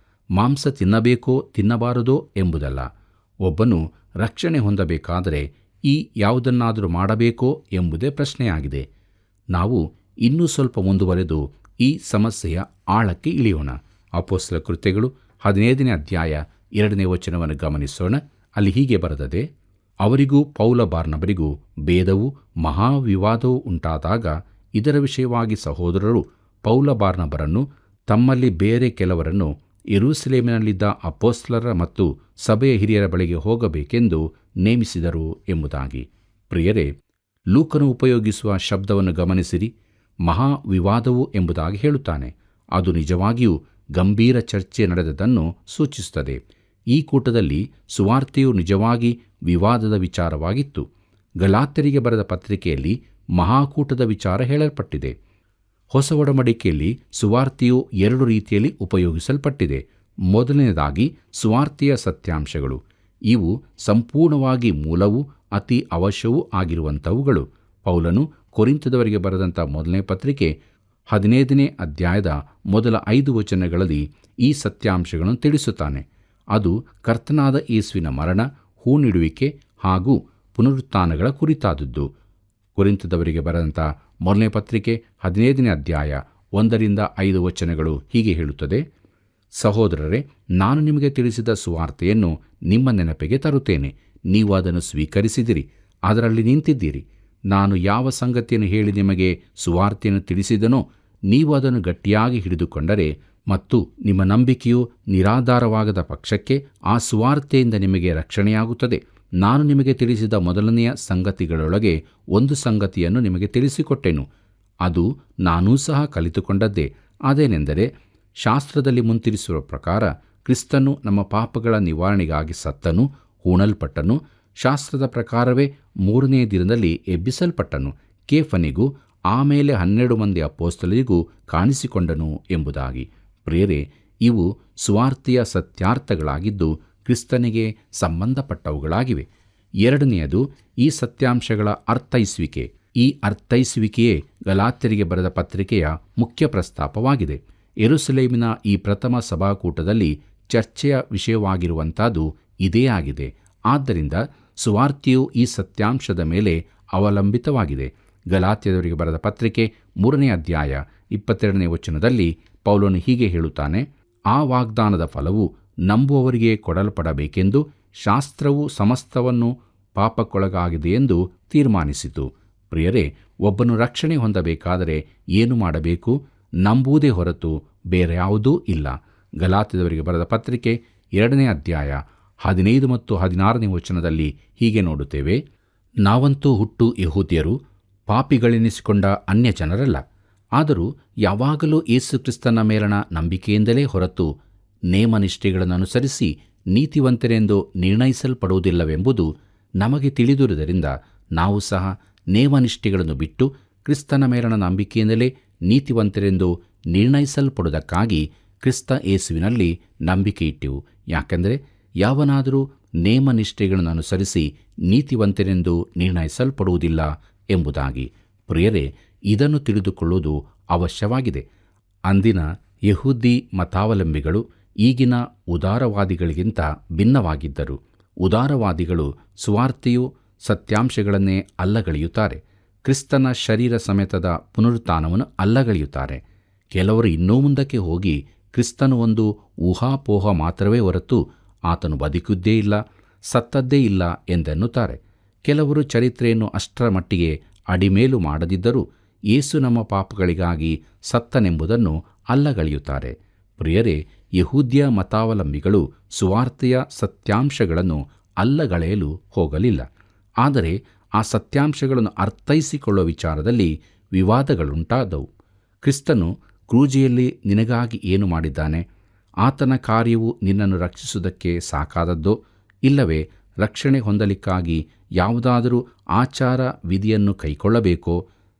ಮಾಂಸ ತಿನ್ನಬೇಕೋ ತಿನ್ನಬಾರದೋ ಎಂಬುದಲ್ಲ. ಒಬ್ಬನು ರಕ್ಷಣೆ ಹೊಂದಬೇಕಾದರೆ ಈ ಯಾವುದನ್ನಾದರೂ ಮಾಡಬೇಕೋ ಎಂಬುದೇ ಪ್ರಶ್ನೆಯಾಗಿದೆ. ನಾವು ಇನ್ನೂ ಸ್ವಲ್ಪ ಮುಂದುವರೆದು ಈ ಸಮಸ್ಯೆಯ ಆಳಕ್ಕೆ ಇಳಿಯೋಣ. ಅಪೊಸ್ತಲರ ಕೃತ್ಯಗಳು 15ನೇ ಅಧ್ಯಾಯ 2ನೇ ವಚನವನ್ನು ಗಮನಿಸೋಣ. ಅಲ್ಲಿ ಹೀಗೆ ಬರೆದದೆ: ಅವರಿಗೂ ಪೌಲ ಬಾರ್ನಬರಿಗೂ ಭೇದವೂ ಮಹಾವಿವಾದವೂ ಉಂಟಾದಾಗ ಇದರ ವಿಷಯವಾಗಿ ಸಹೋದರರು ಪೌಲ ಬಾರ್ನಬರನ್ನು ತಮ್ಮಲ್ಲಿ ಬೇರೆ ಕೆಲವರನ್ನು ಯೆರೂಸಲೇಮಿನಲ್ಲಿದ್ದ ಅಪೊಸ್ತಲರ ಮತ್ತು ಸಭೆಯ ಹಿರಿಯರ ಬಳಿಗೆ ಹೋಗಬೇಕೆಂದು ನೇಮಿಸಿದರು ಎಂಬುದಾಗಿ. ಪ್ರಿಯರೇ, ಲೂಕನು ಉಪಯೋಗಿಸುವ ಶಬ್ದವನ್ನು ಗಮನಿಸಿರಿ. ಮಹಾವಿವಾದವು ಎಂಬುದಾಗಿ ಹೇಳುತ್ತಾನೆ. ಅದು ನಿಜವಾಗಿಯೂ ಗಂಭೀರ ಚರ್ಚೆ ನಡೆದದನ್ನು ಸೂಚಿಸುತ್ತದೆ. ಈ ಕೂಟದಲ್ಲಿ ಸುವಾರ್ತೆಯು ನಿಜವಾಗಿ ವಿವಾದದ ವಿಚಾರವಾಗಿತ್ತು. ಗಲಾತ್ಯರಿಗೆ ಬರೆದ ಪತ್ರಿಕೆಯಲ್ಲಿ ಮಹಾಕೂಟದ ವಿಚಾರ ಹೇಳಲ್ಪಟ್ಟಿದೆ. ಹೊಸ ಒಡಂಬಡಿಕೆಯಲ್ಲಿ ಸುವಾರ್ತೆಯು 2 ರೀತಿಯಲ್ಲಿ ಉಪಯೋಗಿಸಲ್ಪಟ್ಟಿದೆ. ಮೊದಲನೇದಾಗಿ ಸುವಾರ್ತೆಯ ಸತ್ಯಾಂಶಗಳು. ಇವು ಸಂಪೂರ್ಣವಾಗಿ ಮೂಲವೂ ಅತಿ ಅವಶ್ಯವೂ ಆಗಿರುವಂಥವುಗಳು. ಪೌಲನು ಕೊರಿಂಥದವರಿಗೆ ಬರೆದಂಥ ಮೊದಲನೇ ಪತ್ರಿಕೆ 15ನೇ ಅಧ್ಯಾಯದ ಮೊದಲ 5 ವಚನಗಳಲ್ಲಿ ಈ ಸತ್ಯಾಂಶಗಳನ್ನು ತಿಳಿಸುತ್ತಾನೆ. ಅದು ಕರ್ತನಾದ ಯೇಸುವಿನ ಮರಣ, ಹೂಣಿಡುವಿಕೆ ಹಾಗೂ ಪುನರುತ್ಥಾನಗಳ ಕುರಿತಾದದ್ದು. ಕೊರಿಂಥದವರಿಗೆ ಬರೆದಂಥ ಮೊದಲನೇ ಪತ್ರಿಕೆ 15ನೇ ಅಧ್ಯಾಯ 1ರಿಂದ 5 ವಚನಗಳು ಹೀಗೆ ಹೇಳುತ್ತದೆ: ಸಹೋದರರೇ, ನಾನು ನಿಮಗೆ ತಿಳಿಸಿದ ಸುವಾರ್ತೆಯನ್ನು ನಿಮ್ಮ ನೆನಪಿಗೆ ತರುತ್ತೇನೆ. ನೀವು ಅದನ್ನು ಸ್ವೀಕರಿಸಿದಿರಿ, ಅದರಲ್ಲಿ ನಿಂತಿದ್ದೀರಿ. ನಾನು ಯಾವ ಸಂಗತಿಯನ್ನು ಹೇಳಿ ನಿಮಗೆ ಸುವಾರ್ತೆಯನ್ನು ತಿಳಿಸಿದನೋ ನೀವು ಅದನ್ನು ಗಟ್ಟಿಯಾಗಿ ಹಿಡಿದುಕೊಂಡರೆ ಮತ್ತು ನಿಮ್ಮ ನಂಬಿಕೆಯು ನಿರಾಧಾರವಾಗದ ಪಕ್ಷಕ್ಕೆ ಆ ಸುವಾರ್ತೆಯಿಂದ ನಿಮಗೆ ರಕ್ಷಣೆಯಾಗುತ್ತದೆ. ನಾನು ನಿಮಗೆ ತಿಳಿಸಿದ ಮೊದಲನೆಯ ಸಂಗತಿಗಳೊಳಗೆ ಒಂದು ಸಂಗತಿಯನ್ನು ನಿಮಗೆ ತಿಳಿಸಿಕೊಟ್ಟೆನು. ಅದು ನಾನೂ ಸಹ ಕಲಿತುಕೊಂಡದ್ದೇ. ಅದೇನೆಂದರೆ, ಶಾಸ್ತ್ರದಲ್ಲಿ ಮುಂತಿರಿಸುವ ಪ್ರಕಾರ ಕ್ರಿಸ್ತನು ನಮ್ಮ ಪಾಪಗಳ ನಿವಾರಣೆಗಾಗಿ ಸತ್ತನು, ಹೂಣಲ್ಪಟ್ಟನು. ಶಾಸ್ತ್ರದ ಪ್ರಕಾರವೇ 3ನೇ ದಿನದಲ್ಲಿ ಎಬ್ಬಿಸಲ್ಪಟ್ಟನು. ಕೇಫನಿಗೂ ಆಮೇಲೆ 12 ಮಂದಿ ಅಪೊಸ್ತಲರಿಗೂ ಕಾಣಿಸಿಕೊಂಡನು ಎಂಬುದಾಗಿ. ಪ್ರಿಯರೇ, ಇವು ಸುವಾರ್ತೆಯ ಸತ್ಯಾರ್ಥಗಳಾಗಿದ್ದು ಕ್ರಿಸ್ತನಿಗೆ ಸಂಬಂಧಪಟ್ಟವುಗಳಾಗಿವೆ. ಎರಡನೆಯದು ಈ ಸತ್ಯಾಂಶಗಳ ಅರ್ಥೈಸುವಿಕೆ. ಈ ಅರ್ಥೈಸುವಿಕೆಯೇ ಗಲಾತ್ಯರಿಗೆ ಬರೆದ ಪತ್ರಿಕೆಯ ಮುಖ್ಯ ಪ್ರಸ್ತಾಪವಾಗಿದೆ. ಯೆರೂಸಲೇಮಿನ ಈ ಪ್ರಥಮ ಸಭಾಕೂಟದಲ್ಲಿ ಚರ್ಚೆಯ ವಿಷಯವಾಗಿರುವಂಥದ್ದು ಇದೇ ಆಗಿದೆ. ಆದ್ದರಿಂದ ಸುವಾರ್ತೆಯು ಈ ಸತ್ಯಾಂಶದ ಮೇಲೆ ಅವಲಂಬಿತವಾಗಿದೆ. ಗಲಾತ್ಯದವರಿಗೆ ಬರೆದ ಪತ್ರಿಕೆ 3ನೇ ಅಧ್ಯಾಯ 22ನೇ ವಚನದಲ್ಲಿ ಪೌಲನು ಹೀಗೆ ಹೇಳುತ್ತಾನೆ: ಆ ವಾಗ್ದಾನದ ಫಲವು ನಂಬುವವರಿಗೆ ಕೊಡಲ್ಪಡಬೇಕೆಂದು ಶಾಸ್ತ್ರವು ಸಮಸ್ತವನ್ನು ಪಾಪಕ್ಕೊಳಗಾಗಿದೆ ಎಂದು ತೀರ್ಮಾನಿಸಿತು. ಪ್ರಿಯರೇ, ಒಬ್ಬನು ರಕ್ಷಣೆ ಹೊಂದಬೇಕಾದರೆ ಏನು ಮಾಡಬೇಕು? ನಂಬುವುದೇ ಹೊರತು ಬೇರೆ ಯಾವುದೂ ಇಲ್ಲ. ಗಲಾತ್ಯದವರಿಗೆ ಬರೆದ ಪತ್ರಿಕೆ 2ನೇ ಅಧ್ಯಾಯ 15 ಮತ್ತು 16ನೇ ವಚನದಲ್ಲಿ ಹೀಗೆ ನೋಡುತ್ತೇವೆ: ನಾವಂತೂ ಹುಟ್ಟು ಯಹೂದ್ಯರು, ಪಾಪಿಗಳೆನಿಸಿಕೊಂಡ ಅನ್ಯ ಜನರಲ್ಲ. ಆದರೂ ಯಾವಾಗಲೂ ಯೇಸು ಕ್ರಿಸ್ತನ ಮೇಲಣ ನಂಬಿಕೆಯಿಂದಲೇ ಹೊರತು ನೇಮನಿಷ್ಠೆಗಳನ್ನು ಅನುಸರಿಸಿ ನೀತಿವಂತರೆಂದು ನಿರ್ಣಯಿಸಲ್ಪಡುವುದಿಲ್ಲವೆಂಬುದು ನಮಗೆ ತಿಳಿದಿರುವುದರಿಂದ ನಾವು ಸಹ ನೇಮನಿಷ್ಠೆಗಳನ್ನು ಬಿಟ್ಟು ಕ್ರಿಸ್ತನ ಮೇಲಣ ನಂಬಿಕೆಯಿಂದಲೇ ನೀತಿವಂತರೆಂದು ನಿರ್ಣಯಿಸಲ್ಪಡುವುದಕ್ಕಾಗಿ ಕ್ರಿಸ್ತ ಯೇಸುವಿನಲ್ಲಿ ನಂಬಿಕೆ ಇಟ್ಟೆವು. ಯಾಕೆಂದರೆ ಯಾವನಾದರೂ ನೇಮನಿಷ್ಠೆಗಳನ್ನು ಅನುಸರಿಸಿ ನೀತಿವಂತರೆಂದು ನಿರ್ಣಯಿಸಲ್ಪಡುವುದಿಲ್ಲ ಎಂಬುದಾಗಿ. ಪ್ರಿಯರೇ, ಇದನ್ನು ತಿಳಿದುಕೊಳ್ಳುವುದು ಅವಶ್ಯವಾಗಿದೆ. ಅಂದಿನ ಯಹೂದಿ ಮತಾವಲಂಬಿಗಳು ಈಗಿನ ಉದಾರವಾದಿಗಳಿಗಿಂತ ಭಿನ್ನವಾಗಿದ್ದರು. ಉದಾರವಾದಿಗಳು ಸುವಾರ್ತೆಯು ಸತ್ಯಾಂಶಗಳನ್ನೇ ಅಲ್ಲಗಳೆಯುತ್ತಾರೆ. ಕ್ರಿಸ್ತನ ಶರೀರ ಸಮೇತದ ಪುನರುತ್ಥಾನವನ್ನು ಅಲ್ಲಗಳೆಯುತ್ತಾರೆ. ಕೆಲವರು ಇನ್ನೂ ಮುಂದಕ್ಕೆ ಹೋಗಿ ಕ್ರಿಸ್ತನು ಒಂದು ಊಹಾಪೋಹ ಮಾತ್ರವೇ ಹೊರತು ಆತನು ಬದುಕಿದ್ದೇ ಇಲ್ಲ, ಸತ್ತದ್ದೇ ಇಲ್ಲ ಎಂದೆನ್ನುತ್ತಾರೆ. ಕೆಲವರು ಚರಿತ್ರೆಯನ್ನು ಅಷ್ಟರ ಮಟ್ಟಿಗೆ ಅಡಿಮೇಲು ಮಾಡದಿದ್ದರೂ ಯೇಸು ನಮ್ಮ ಪಾಪಗಳಿಗಾಗಿ ಸತ್ತನೆಂಬುದನ್ನು ಅಲ್ಲಗಳೆಯುತ್ತಾರೆ. ಪ್ರಿಯರೇ, ಯಹೂದ್ಯ ಮತಾವಲಂಬಿಗಳು ಸುವಾರ್ತೆಯ ಸತ್ಯಾಂಶಗಳನ್ನು ಅಲ್ಲಗಳೆಯಲು ಹೋಗಲಿಲ್ಲ. ಆದರೆ ಆ ಸತ್ಯಾಂಶಗಳನ್ನು ಅರ್ಥೈಸಿಕೊಳ್ಳುವ ವಿಚಾರದಲ್ಲಿ ವಿವಾದಗಳುಂಟಾದವು. ಕ್ರಿಸ್ತನು ಕ್ರೂಜೆಯಲ್ಲಿ ನಿನಗಾಗಿ ಏನು ಮಾಡಿದ್ದಾನೆ? ಆತನ ಕಾರ್ಯವು ನಿನ್ನನ್ನು ರಕ್ಷಿಸುವುದಕ್ಕೆ ಸಾಕಾದದ್ದೋ, ಇಲ್ಲವೇ ರಕ್ಷಣೆ ಹೊಂದಲಿಕ್ಕಾಗಿ ಯಾವುದಾದರೂ ಆಚಾರ ವಿಧಿಯನ್ನು ಕೈಕೊಳ್ಳಬೇಕೋ,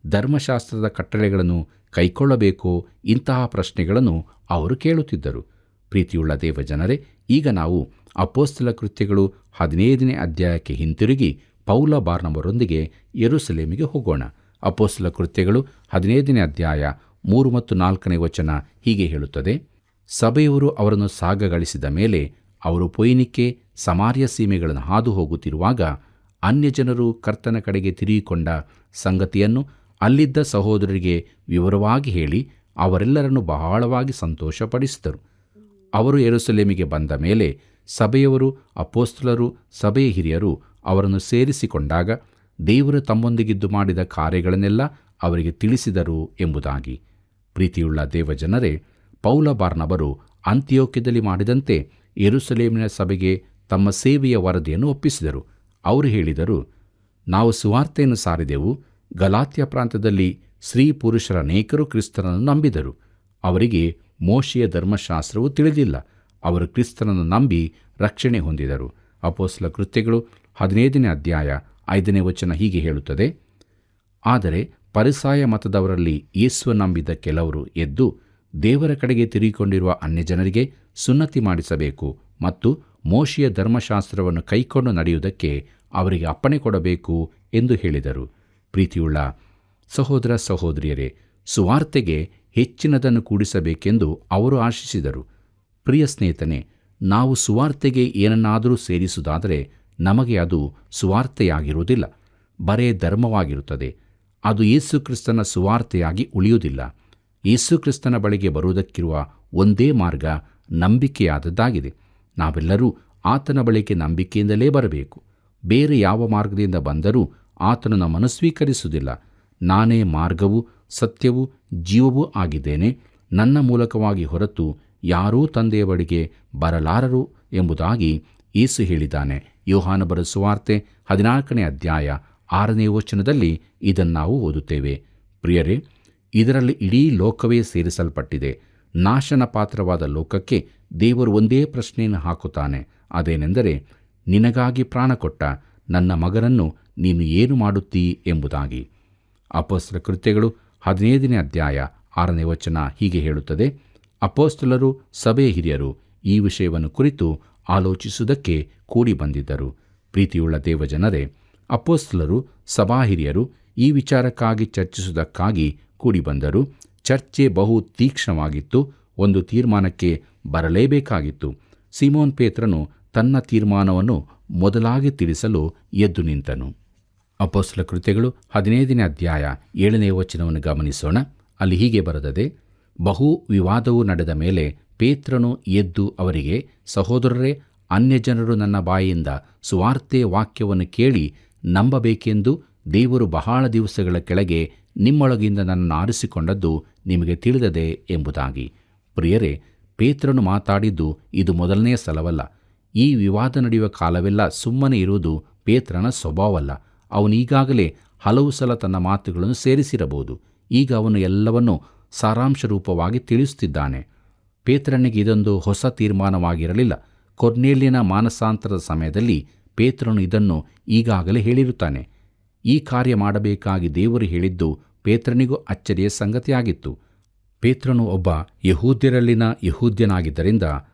ಧರ್ಮಶಾಸ್ತ್ರದ ಕಟ್ಟಳೆಗಳನ್ನು ಕೈಕೊಳ್ಳಬೇಕೋ? ಇಂತಹ ಪ್ರಶ್ನೆಗಳನ್ನು ಅವರು ಕೇಳುತ್ತಿದ್ದರು. ಪ್ರೀತಿಯುಳ್ಳ ದೇವಜನರೇ, ಈಗ ನಾವು ಅಪೊಸ್ತಲ ಕೃತ್ಯಗಳು 15ನೇ ಅಧ್ಯಾಯಕ್ಕೆ ಹಿಂತಿರುಗಿ ಪೌಲ ಬಾರ್ನಬರೊಂದಿಗೆ ಯೆರೂಸಲೇಮಿಗೆ ಹೋಗೋಣ. ಅಪೊಸ್ತಲ ಕೃತ್ಯಗಳು 15ನೇ ಅಧ್ಯಾಯ 3 ಮತ್ತು 4ನೇ ವಚನ ಹೀಗೆ ಹೇಳುತ್ತದೆ. ಸಭೆಯವರು ಅವರನ್ನು ಸಾಗಗಳಿಸಿದ ಮೇಲೆ ಅವರು ಫೊಯಿನಿಕೆ, ಸಮಾರ್ಯ ಸೀಮೆಗಳನ್ನು ಹಾದು ಹೋಗುತ್ತಿರುವಾಗ ಅನ್ಯಜನರು ಕರ್ತನ ಕಡೆಗೆ ತಿರುಗಿಕೊಂಡ ಸಂಗತಿಯನ್ನು ಅಲ್ಲಿದ್ದ ಸಹೋದರರಿಗೆ ವಿವರವಾಗಿ ಹೇಳಿ ಅವರೆಲ್ಲರನ್ನು ಬಹಳವಾಗಿ ಸಂತೋಷಪಡಿಸಿದರು. ಅವರು ಯೆರೂಸಲೇಮಿಗೆ ಬಂದ ಮೇಲೆ ಸಭೆಯವರು, ಅಪೊಸ್ತಲರು, ಸಭೆಯ ಹಿರಿಯರು ಅವರನ್ನು ಸೇರಿಸಿಕೊಂಡಾಗ ದೇವರು ತಮ್ಮೊಂದಿಗಿದ್ದು ಮಾಡಿದ ಕಾರ್ಯಗಳನ್ನೆಲ್ಲ ಅವರಿಗೆ ತಿಳಿಸಿದರು ಎಂಬುದಾಗಿ. ಪ್ರೀತಿಯುಳ್ಳ ದೇವಜನರೇ, ಪೌಲ ಬಾರ್ನಬರು ಅಂತಿಯೋಕ್ಯದಲ್ಲಿ ಮಾಡಿದಂತೆ ಯೆರೂಸಲೇಮಿನ ಸಭೆಗೆ ತಮ್ಮ ಸೇವೆಯ ವರದಿಯನ್ನು ಒಪ್ಪಿಸಿದರು. ಅವರು ಹೇಳಿದರು, ನಾವು ಸುವಾರ್ತೆಯನ್ನು ಸಾರಿದೆವು. ಗಲಾತ್ಯ ಪ್ರಾಂತ್ಯದಲ್ಲಿ ಸ್ತ್ರೀ ಪುರುಷರ ಅನೇಕರು ಕ್ರಿಸ್ತನನ್ನು ನಂಬಿದರು. ಅವರಿಗೆ ಮೋಶೆಯ ಧರ್ಮಶಾಸ್ತ್ರವು ತಿಳಿದಿಲ್ಲ. ಅವರು ಕ್ರಿಸ್ತನನ್ನು ನಂಬಿ ರಕ್ಷಣೆ ಹೊಂದಿದರು. ಅಪೊಸ್ತಲ ಕೃತ್ಯಗಳು 15ನೇ ಅಧ್ಯಾಯ 5ನೇ ವಚನ ಹೀಗೆ ಹೇಳುತ್ತದೆ. ಆದರೆ ಫರಿಸಾಯ ಮತದವರಲ್ಲಿ ಯೇಸು ನಂಬಿದ್ದ ಕೆಲವರು ಎದ್ದು ದೇವರ ಕಡೆಗೆ ತಿರುಗಿಕೊಂಡಿರುವ ಅನ್ಯಜನರಿಗೆ ಸುನ್ನತಿ ಮಾಡಿಸಬೇಕು ಮತ್ತು ಮೋಶೆಯ ಧರ್ಮಶಾಸ್ತ್ರವನ್ನು ಕೈಕೊಂಡು ನಡೆಯುವುದಕ್ಕೆ ಅವರಿಗೆ ಅಪ್ಪಣೆ ಕೊಡಬೇಕು ಎಂದು ಹೇಳಿದರು. ಪ್ರೀತಿಯುಳ್ಳ ಸಹೋದರ ಸಹೋದರಿಯರೇ, ಸುವಾರ್ತೆಗೆ ಹೆಚ್ಚಿನದನ್ನು ಕೂಡಿಸಬೇಕೆಂದು ಅವರು ಆಶಿಸಿದರು. ಪ್ರಿಯ ಸ್ನೇಹಿತನೇ, ನಾವು ಸುವಾರ್ತೆಗೆ ಏನನ್ನಾದರೂ ಸೇರಿಸುವುದಾದರೆ ನಮಗೆ ಅದು ಸುವಾರ್ತೆಯಾಗಿರುವುದಿಲ್ಲ, ಬರೇ ಧರ್ಮವಾಗಿರುತ್ತದೆ. ಅದು ಯೇಸು ಕ್ರಿಸ್ತನ ಸುವಾರ್ತೆಯಾಗಿ ಉಳಿಯುವುದಿಲ್ಲ. ಯೇಸು ಕ್ರಿಸ್ತನ ಬಳಿಗೆ ಬರುವುದಕ್ಕಿರುವ ಒಂದೇ ಮಾರ್ಗ ನಂಬಿಕೆಯಾದದ್ದಾಗಿದೆ. ನಾವೆಲ್ಲರೂ ಆತನ ಬಳಿಗೆ ನಂಬಿಕೆಯಿಂದಲೇ ಬರಬೇಕು. ಬೇರೆ ಯಾವ ಮಾರ್ಗದಿಂದ ಬಂದರೂ ಆತನು ನಮ್ಮನ್ನು ಸ್ವೀಕರಿಸುವುದಿಲ್ಲ. ನಾನೇ ಮಾರ್ಗವೂ ಸತ್ಯವೂ ಜೀವವೂ ಆಗಿದ್ದೇನೆ, ನನ್ನ ಮೂಲಕವಾಗಿ ಹೊರತು ಯಾರೂ ತಂದೆಯ ಬಳಿಗೆ ಬರಲಾರರು ಎಂಬುದಾಗಿ ಯೇಸು ಹೇಳಿದ್ದಾನೆ. ಯೋಹಾನ ಬರೆದ ಸುವಾರ್ತೆ 14ನೇ ಅಧ್ಯಾಯ 6ನೇ ವಚನದಲ್ಲಿ ಇದನ್ನು ನಾವು ಓದುತ್ತೇವೆ. ಪ್ರಿಯರೇ, ಇದರಲ್ಲಿ ಇಡೀ ಲೋಕವೇ ಸೇರಿಸಲ್ಪಟ್ಟಿದೆ. ನಾಶನ ಪಾತ್ರವಾದ ಲೋಕಕ್ಕೆ ದೇವರು ಒಂದೇ ಪ್ರಶ್ನೆಯನ್ನು ಹಾಕುತ್ತಾನೆ. ಅದೇನೆಂದರೆ, ನಿನಗಾಗಿ ಪ್ರಾಣ ಕೊಟ್ಟ ನನ್ನ ಮಗನನ್ನು ನೀನು ಏನು ಮಾಡುತ್ತೀ ಎಂಬುದಾಗಿ. ಅಪೊಸ್ತಲ ಕೃತ್ಯಗಳು 15ನೇ ಅಧ್ಯಾಯ 6ನೇ ವಚನ ಹೀಗೆ ಹೇಳುತ್ತದೆ. ಅಪೊಸ್ತಲರು, ಸಭೆಯ ಹಿರಿಯರು ಈ ವಿಷಯವನ್ನು ಕುರಿತು ಆಲೋಚಿಸುವುದಕ್ಕೆ ಕೂಡಿ ಬಂದಿದ್ದರು. ಪ್ರೀತಿಯುಳ್ಳ ದೇವಜನರೇ, ಅಪೊಸ್ತಲರು, ಸಭಾ ಹಿರಿಯರು ಈ ವಿಚಾರಕ್ಕಾಗಿ ಚರ್ಚಿಸುವುದಕ್ಕಾಗಿ ಕೂಡಿ ಬಂದರು. ಚರ್ಚೆ ಬಹು ತೀಕ್ಷ್ಣವಾಗಿತ್ತು. ಒಂದು ತೀರ್ಮಾನಕ್ಕೆ ಬರಲೇಬೇಕಾಗಿತ್ತು. ಸೀಮೋನ್ ಪೇತ್ರನು ತನ್ನ ತೀರ್ಮಾನವನ್ನು ಮೊದಲಾಗಿ ತಿಳಿಸಲು ಎದ್ದು ನಿಂತನು. ಅಪೊಸ್ತಲ ಕೃತ್ಯಗಳು 15ನೇ ಅಧ್ಯಾಯ 7ನೇ ವಚನವನ್ನು ಗಮನಿಸೋಣ. ಅಲ್ಲಿ ಹೀಗೆ ಬರೆದದೆ. ಬಹು ವಿವಾದವು ನಡೆದ ಮೇಲೆ ಪೇತ್ರನು ಎದ್ದು ಅವರಿಗೆ, ಸಹೋದರರೇ, ಅನ್ಯಜನರು ನನ್ನ ಬಾಯಿಯಿಂದ ಸುವಾರ್ತೆಯ ವಾಕ್ಯವನ್ನು ಕೇಳಿ ನಂಬಬೇಕೆಂದು ದೇವರು ಬಹಳ ದಿವಸಗಳ ಕೆಳಗೆ ನಿಮ್ಮೊಳಗಿಂದ ನನ್ನನ್ನು ಆರಿಸಿಕೊಂಡದ್ದು ನಿಮಗೆ ತಿಳಿದದೆ ಎಂಬುದಾಗಿ. ಪ್ರಿಯರೇ, ಪೇತ್ರನು ಮಾತಾಡಿದ್ದು ಇದು ಮೊದಲನೆಯ ಸಲವಲ್ಲ. ಈ ವಿವಾದ ನಡೆಯುವ ಕಾಲವೆಲ್ಲ ಸುಮ್ಮನೆ ಇರುವುದು ಪೇತ್ರನ ಸ್ವಭಾವವಲ್ಲ. ಅವನು ಈಗಾಗಲೇ ಹಲವು ಸಲ ತನ್ನ ಮಾತುಗಳನ್ನು ಸೇರಿಸಿರಬಹುದು. ಈಗ ಅವನು ಎಲ್ಲವನ್ನೂ ಸಾರಾಂಶ ರೂಪವಾಗಿ ತಿಳಿಸುತ್ತಿದ್ದಾನೆ. ಪೇತ್ರನಿಗೆ ಇದೊಂದು ಹೊಸ ತೀರ್ಮಾನವಾಗಿರಲಿಲ್ಲ. ಕೊರ್ನೇಲ್ಯನ ಮಾನಸಾಂತರದ ಸಮಯದಲ್ಲಿ ಪೇತ್ರನು ಇದನ್ನು ಈಗಾಗಲೇ ಹೇಳಿರುತ್ತಾನೆ. ಈ ಕಾರ್ಯ ಮಾಡಬೇಕಾಗಿ ದೇವರು ಹೇಳಿದ್ದು ಪೇತ್ರನಿಗೂ ಅಚ್ಚರಿಯ ಸಂಗತಿಯಾಗಿತ್ತು. ಪೇತ್ರನು ಒಬ್ಬ ಯಹೂದ್ಯರಲ್ಲಿನ ಯಹೂದ್ಯನಾಗಿದ್ದರಿಂದ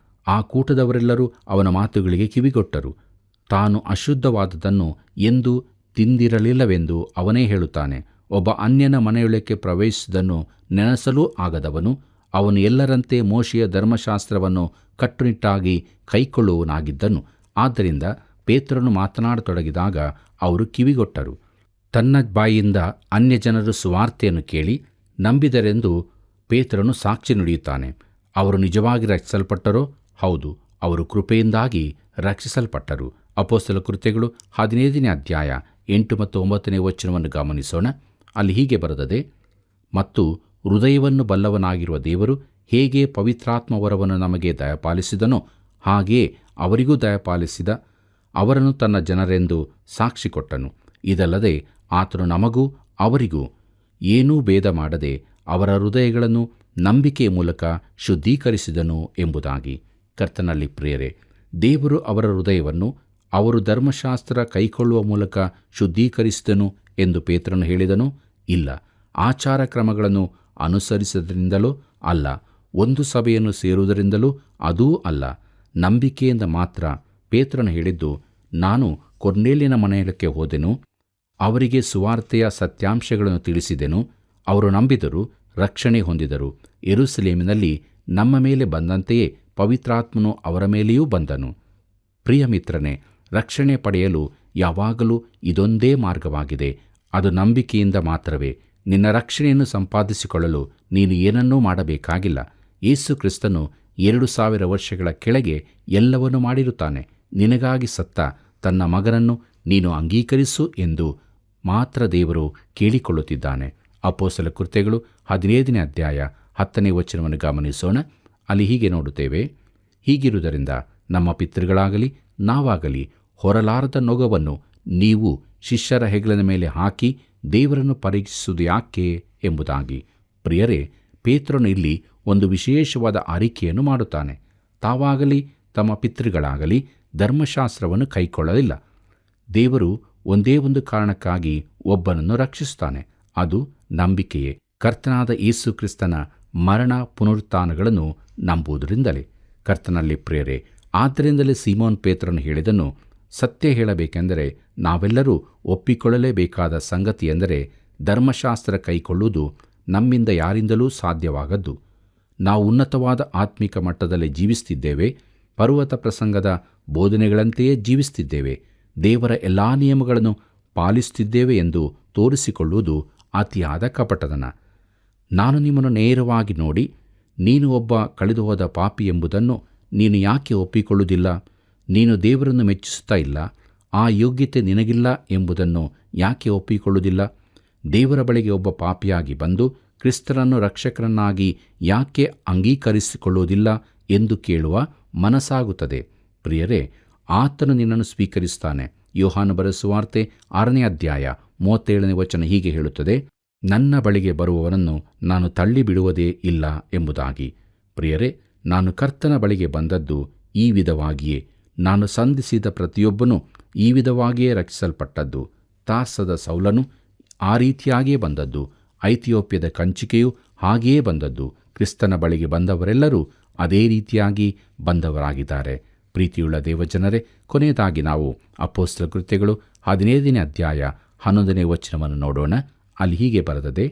ಆ ಕೂಟದವರೆಲ್ಲರೂ ಅವನ ಮಾತುಗಳಿಗೆ ಕಿವಿಗೊಟ್ಟರು. ತಾನು ಅಶುದ್ಧವಾದದ್ದನ್ನು ಎಂದೂ ತಿಂದಿರಲಿಲ್ಲವೆಂದು ಅವನೇ ಹೇಳುತ್ತಾನೆ. ಒಬ್ಬ ಅನ್ಯನ ಮನೆಯೊಳಕ್ಕೆ ಪ್ರವೇಶಿಸಿದನ್ನು ನೆನೆಸಲೂ ಆಗದವನು ಅವನು ಎಲ್ಲರಂತೆ ಮೋಶೆಯ ಧರ್ಮಶಾಸ್ತ್ರವನ್ನು ಕಟ್ಟುನಿಟ್ಟಾಗಿ ಕೈಕೊಳ್ಳುವವನಾಗಿದ್ದನು. ಆದ್ದರಿಂದ ಪೇತ್ರನು ಮಾತನಾಡತೊಡಗಿದಾಗ ಅವರು ಕಿವಿಗೊಟ್ಟರು. ತನ್ನ ಬಾಯಿಯಿಂದ ಅನ್ಯಜನರು ಸುವಾರ್ತೆಯನ್ನು ಕೇಳಿ ನಂಬಿದರೆಂದು ಪೇತ್ರನು ಸಾಕ್ಷಿ ನುಡಿಯುತ್ತಾನೆ. ಅವರು ನಿಜವಾಗಿ ರಕ್ಷಿಸಲ್ಪಟ್ಟರೋ? ಹೌದು, ಅವರು ಕೃಪೆಯಿಂದಾಗಿ ರಕ್ಷಿಸಲ್ಪಟ್ಟರು. ಅಪೊಸ್ತಲ ಕೃತ್ಯಗಳು 15ನೇ ಅಧ್ಯಾಯ 8 ಮತ್ತು 9ನೇ ವಚನವನ್ನು ಗಮನಿಸೋಣ. ಅಲ್ಲಿ ಹೀಗೆ ಬರೆದದೆ, ಮತ್ತು ಹೃದಯವನ್ನು ಬಲ್ಲವನಾಗಿರುವ ದೇವರು ಹೇಗೆ ಪವಿತ್ರಾತ್ಮ ವರವನ್ನು ನಮಗೆ ದಯಪಾಲಿಸಿದನೋ ಹಾಗೆಯೇ ಅವರಿಗೂ ದಯಪಾಲಿಸಿದ ಅವರನ್ನು ತನ್ನ ಜನರೆಂದು ಸಾಕ್ಷಿ ಕೊಟ್ಟನು. ಇದಲ್ಲದೆ ಆತನು ನಮಗೂ ಅವರಿಗೂ ಏನೂ ಭೇದ ಮಾಡದೆ ಅವರ ಹೃದಯಗಳನ್ನು ನಂಬಿಕೆಯ ಮೂಲಕ ಶುದ್ಧೀಕರಿಸಿದನು ಎಂಬುದಾಗಿ. ಕರ್ತನಲ್ಲಿ ಪ್ರಿಯರೇ, ದೇವರು ಅವರ ಹೃದಯವನ್ನು ಅವರು ಧರ್ಮಶಾಸ್ತ್ರ ಕೈಕೊಳ್ಳುವ ಮೂಲಕ ಶುದ್ಧೀಕರಿಸಿದನು ಎಂದು ಪೇತ್ರನು ಹೇಳಿದನು? ಇಲ್ಲ. ಆಚಾರ ಕ್ರಮಗಳನ್ನು ಅನುಸರಿಸುವುದರಿಂದಲೋ ಅಲ್ಲ, ಒಂದು ಸಭೆಯನ್ನು ಸೇರುವುದರಿಂದಲೂ ಅದೂ ಅಲ್ಲ, ನಂಬಿಕೆಯಿಂದ ಮಾತ್ರ. ಪೇತ್ರನು ಹೇಳಿದ್ದು, ನಾನು ಕೊರ್ನೇಲಿಯನ ಮನೆಯಕ್ಕೆ ಹೋದೆನು, ಅವರಿಗೆ ಸುವಾರ್ತೆಯ ಸತ್ಯಾಂಶಗಳನ್ನು ತಿಳಿಸಿದೆನು, ಅವರು ನಂಬಿದರು, ರಕ್ಷಣೆ ಹೊಂದಿದರು. ಯೆರೂಸಲೇಮಿನಲ್ಲಿ ನಮ್ಮ ಮೇಲೆ ಬಂದಂತೆಯೇ ಪವಿತ್ರಾತ್ಮನು ಅವರ ಮೇಲೆಯೂ ಬಂದನು. ಪ್ರಿಯ ಮಿತ್ರನೇ, ರಕ್ಷಣೆ ಪಡೆಯಲು ಯಾವಾಗಲೂ ಇದೊಂದೇ ಮಾರ್ಗವಾಗಿದೆ, ಅದು ನಂಬಿಕೆಯಿಂದ ಮಾತ್ರವೇ. ನಿನ್ನ ರಕ್ಷಣೆಯನ್ನು ಸಂಪಾದಿಸಿಕೊಳ್ಳಲು ನೀನು ಏನನ್ನೂ ಮಾಡಬೇಕಾಗಿಲ್ಲ. ಯೇಸು ಕ್ರಿಸ್ತನು 2000 ವರ್ಷಗಳ ಕೆಳಗೆ ಎಲ್ಲವನ್ನೂ ಮಾಡಿರುತ್ತಾನೆ. ನಿನಗಾಗಿ ಸತ್ತ ತನ್ನ ಮಗನನ್ನು ನೀನು ಅಂಗೀಕರಿಸು ಎಂದು ಮಾತ್ರ ದೇವರು ಕೇಳಿಕೊಳ್ಳುತ್ತಿದ್ದಾನೆ. ಅಪೊಸ್ತಲ ಕೃತ್ಯಗಳು 15ನೇ ಅಧ್ಯಾಯ 10ನೇ ವಚನವನ್ನು ಗಮನಿಸೋಣ. ಅಲ್ಲಿ ಹೀಗೆ ನೋಡುತ್ತೇವೆ, ಹೀಗಿರುವುದರಿಂದ ನಮ್ಮ ಪಿತೃಗಳಾಗಲಿ ನಾವಾಗಲಿ ಹೊರಲಾರದ ನೊಗವನ್ನು ನೀವು ಶಿಷ್ಯರ ಹೆಗಲಿನ ಮೇಲೆ ಹಾಕಿ ದೇವರನ್ನು ಪರೀಕ್ಷಿಸುವುದು ಯಾಕೆ ಎಂಬುದಾಗಿ. ಪ್ರಿಯರೇ, ಪೇತ್ರನು ಇಲ್ಲಿ ಒಂದು ವಿಶೇಷವಾದ ಆರಿಕೆಯನ್ನು ಮಾಡುತ್ತಾನೆ. ತಾವಾಗಲಿ ತಮ್ಮ ಪಿತೃಗಳಾಗಲಿ ಧರ್ಮಶಾಸ್ತ್ರವನ್ನು ಕೈಕೊಳ್ಳಲಿಲ್ಲ. ದೇವರು ಒಂದೇ ಒಂದು ಕಾರಣಕ್ಕಾಗಿ ಒಬ್ಬನನ್ನು ರಕ್ಷಿಸುತ್ತಾನೆ, ಅದು ನಂಬಿಕೆಯೇ. ಕರ್ತನಾದ ಯೇಸು ಕ್ರಿಸ್ತನ ಮರಣ ಪುನರುತ್ಥಾನಗಳನ್ನು ನಂಬುವುದರಿಂದಲೇ. ಕರ್ತನಲ್ಲಿ ಪ್ರಿಯರೇ, ಆದ್ದರಿಂದಲೇ ಸೀಮೋನ್ ಪೇತ್ರನು ಹೇಳಿದನು, ಸತ್ಯ ಹೇಳಬೇಕೆಂದರೆ ನಾವೆಲ್ಲರೂ ಒಪ್ಪಿಕೊಳ್ಳಲೇಬೇಕಾದ ಸಂಗತಿಯೆಂದರೆ ಧರ್ಮಶಾಸ್ತ್ರ ಕೈಕೊಳ್ಳುವುದು ನಮ್ಮಿಂದ ಯಾರಿಂದಲೂ ಸಾಧ್ಯವಾಗದ್ದು. ನಾವು ಉನ್ನತವಾದ ಆತ್ಮಿಕ ಮಟ್ಟದಲ್ಲಿ ಜೀವಿಸುತ್ತಿದ್ದೇವೆ, ಪರ್ವತ ಪ್ರಸಂಗದ ಬೋಧನೆಗಳಂತೆಯೇ ಜೀವಿಸುತ್ತಿದ್ದೇವೆ, ದೇವರ ಎಲ್ಲ ನಿಯಮಗಳನ್ನು ಪಾಲಿಸುತ್ತಿದ್ದೇವೆ ಎಂದು ತೋರಿಸಿಕೊಳ್ಳುವುದು ಅತಿಯಾದ ಕಪಟತನ. ನಾನು ನಿಮ್ಮನ್ನು ನೇರವಾಗಿ ನೋಡಿ, ನೀನು ಒಬ್ಬ ಕಳೆದುಹೋದ ಪಾಪಿ ಎಂಬುದನ್ನು ನೀನು ಯಾಕೆ ಒಪ್ಪಿಕೊಳ್ಳುವುದಿಲ್ಲ? ನೀನು ದೇವರನ್ನು ಮೆಚ್ಚಿಸುತ್ತಾ ಇಲ್ಲ, ಆ ಯೋಗ್ಯತೆ ನಿನಗಿಲ್ಲ ಎಂಬುದನ್ನು ಯಾಕೆ ಒಪ್ಪಿಕೊಳ್ಳುವುದಿಲ್ಲ? ದೇವರ ಬಳಿಗೆ ಒಬ್ಬ ಪಾಪಿಯಾಗಿ ಬಂದು ಕ್ರಿಸ್ತನನ್ನು ರಕ್ಷಕರನ್ನಾಗಿ ಯಾಕೆ ಅಂಗೀಕರಿಸಿಕೊಳ್ಳುವುದಿಲ್ಲ ಎಂದು ಕೇಳುವ ಮನಸ್ಸಾಗುತ್ತದೆ. ಪ್ರಿಯರೇ, ಆತನು ನಿನ್ನನ್ನು ಸ್ವೀಕರಿಸುತ್ತಾನೆ. ಯೋಹಾನ ಬರೆದ ಸುವಾರ್ತೆ 6ನೇ ಅಧ್ಯಾಯ 37ನೇ ವಚನ ಹೀಗೆ ಹೇಳುತ್ತದೆ, ನನ್ನ ಬಳಿಗೆ ಬರುವವನನ್ನು ನಾನು ತಳ್ಳಿಬಿಡುವುದೇ ಇಲ್ಲ ಎಂಬುದಾಗಿ. ಪ್ರಿಯರೇ, ನಾನು ಕರ್ತನ ಬಳಿಗೆ ಬಂದದ್ದು ಈ ವಿಧವಾಗಿಯೇ. ನಾನು ಸಂಧಿಸಿದ ಪ್ರತಿಯೊಬ್ಬನೂ ಈ ವಿಧವಾಗಿಯೇ ರಕ್ಷಿಸಲ್ಪಟ್ಟದ್ದು. ತಾರ್ಸದ ಸೌಲನು ಆ ರೀತಿಯಾಗಿಯೇ ಬಂದದ್ದು, ಐಥಿಯೋಪ್ಯದ ಕಂಚಿಕೆಯು ಹಾಗೆಯೇ ಬಂದದ್ದು. ಕ್ರಿಸ್ತನ ಬಳಿಗೆ ಬಂದವರೆಲ್ಲರೂ ಅದೇ ರೀತಿಯಾಗಿ ಬಂದವರಾಗಿದ್ದಾರೆ. ಪ್ರೀತಿಯುಳ್ಳ ದೇವಜನರೇ, ಕೊನೆಯದಾಗಿ ನಾವು ಅಪೊಸ್ತಲ ಕೃತ್ಯಗಳು 15ನೇ ಅಧ್ಯಾಯ 11ನೇ ವಚನವನ್ನು ನೋಡೋಣ. ಅಲ್ಲಿ ಹೀಗೆ ಬರೆದದೆ,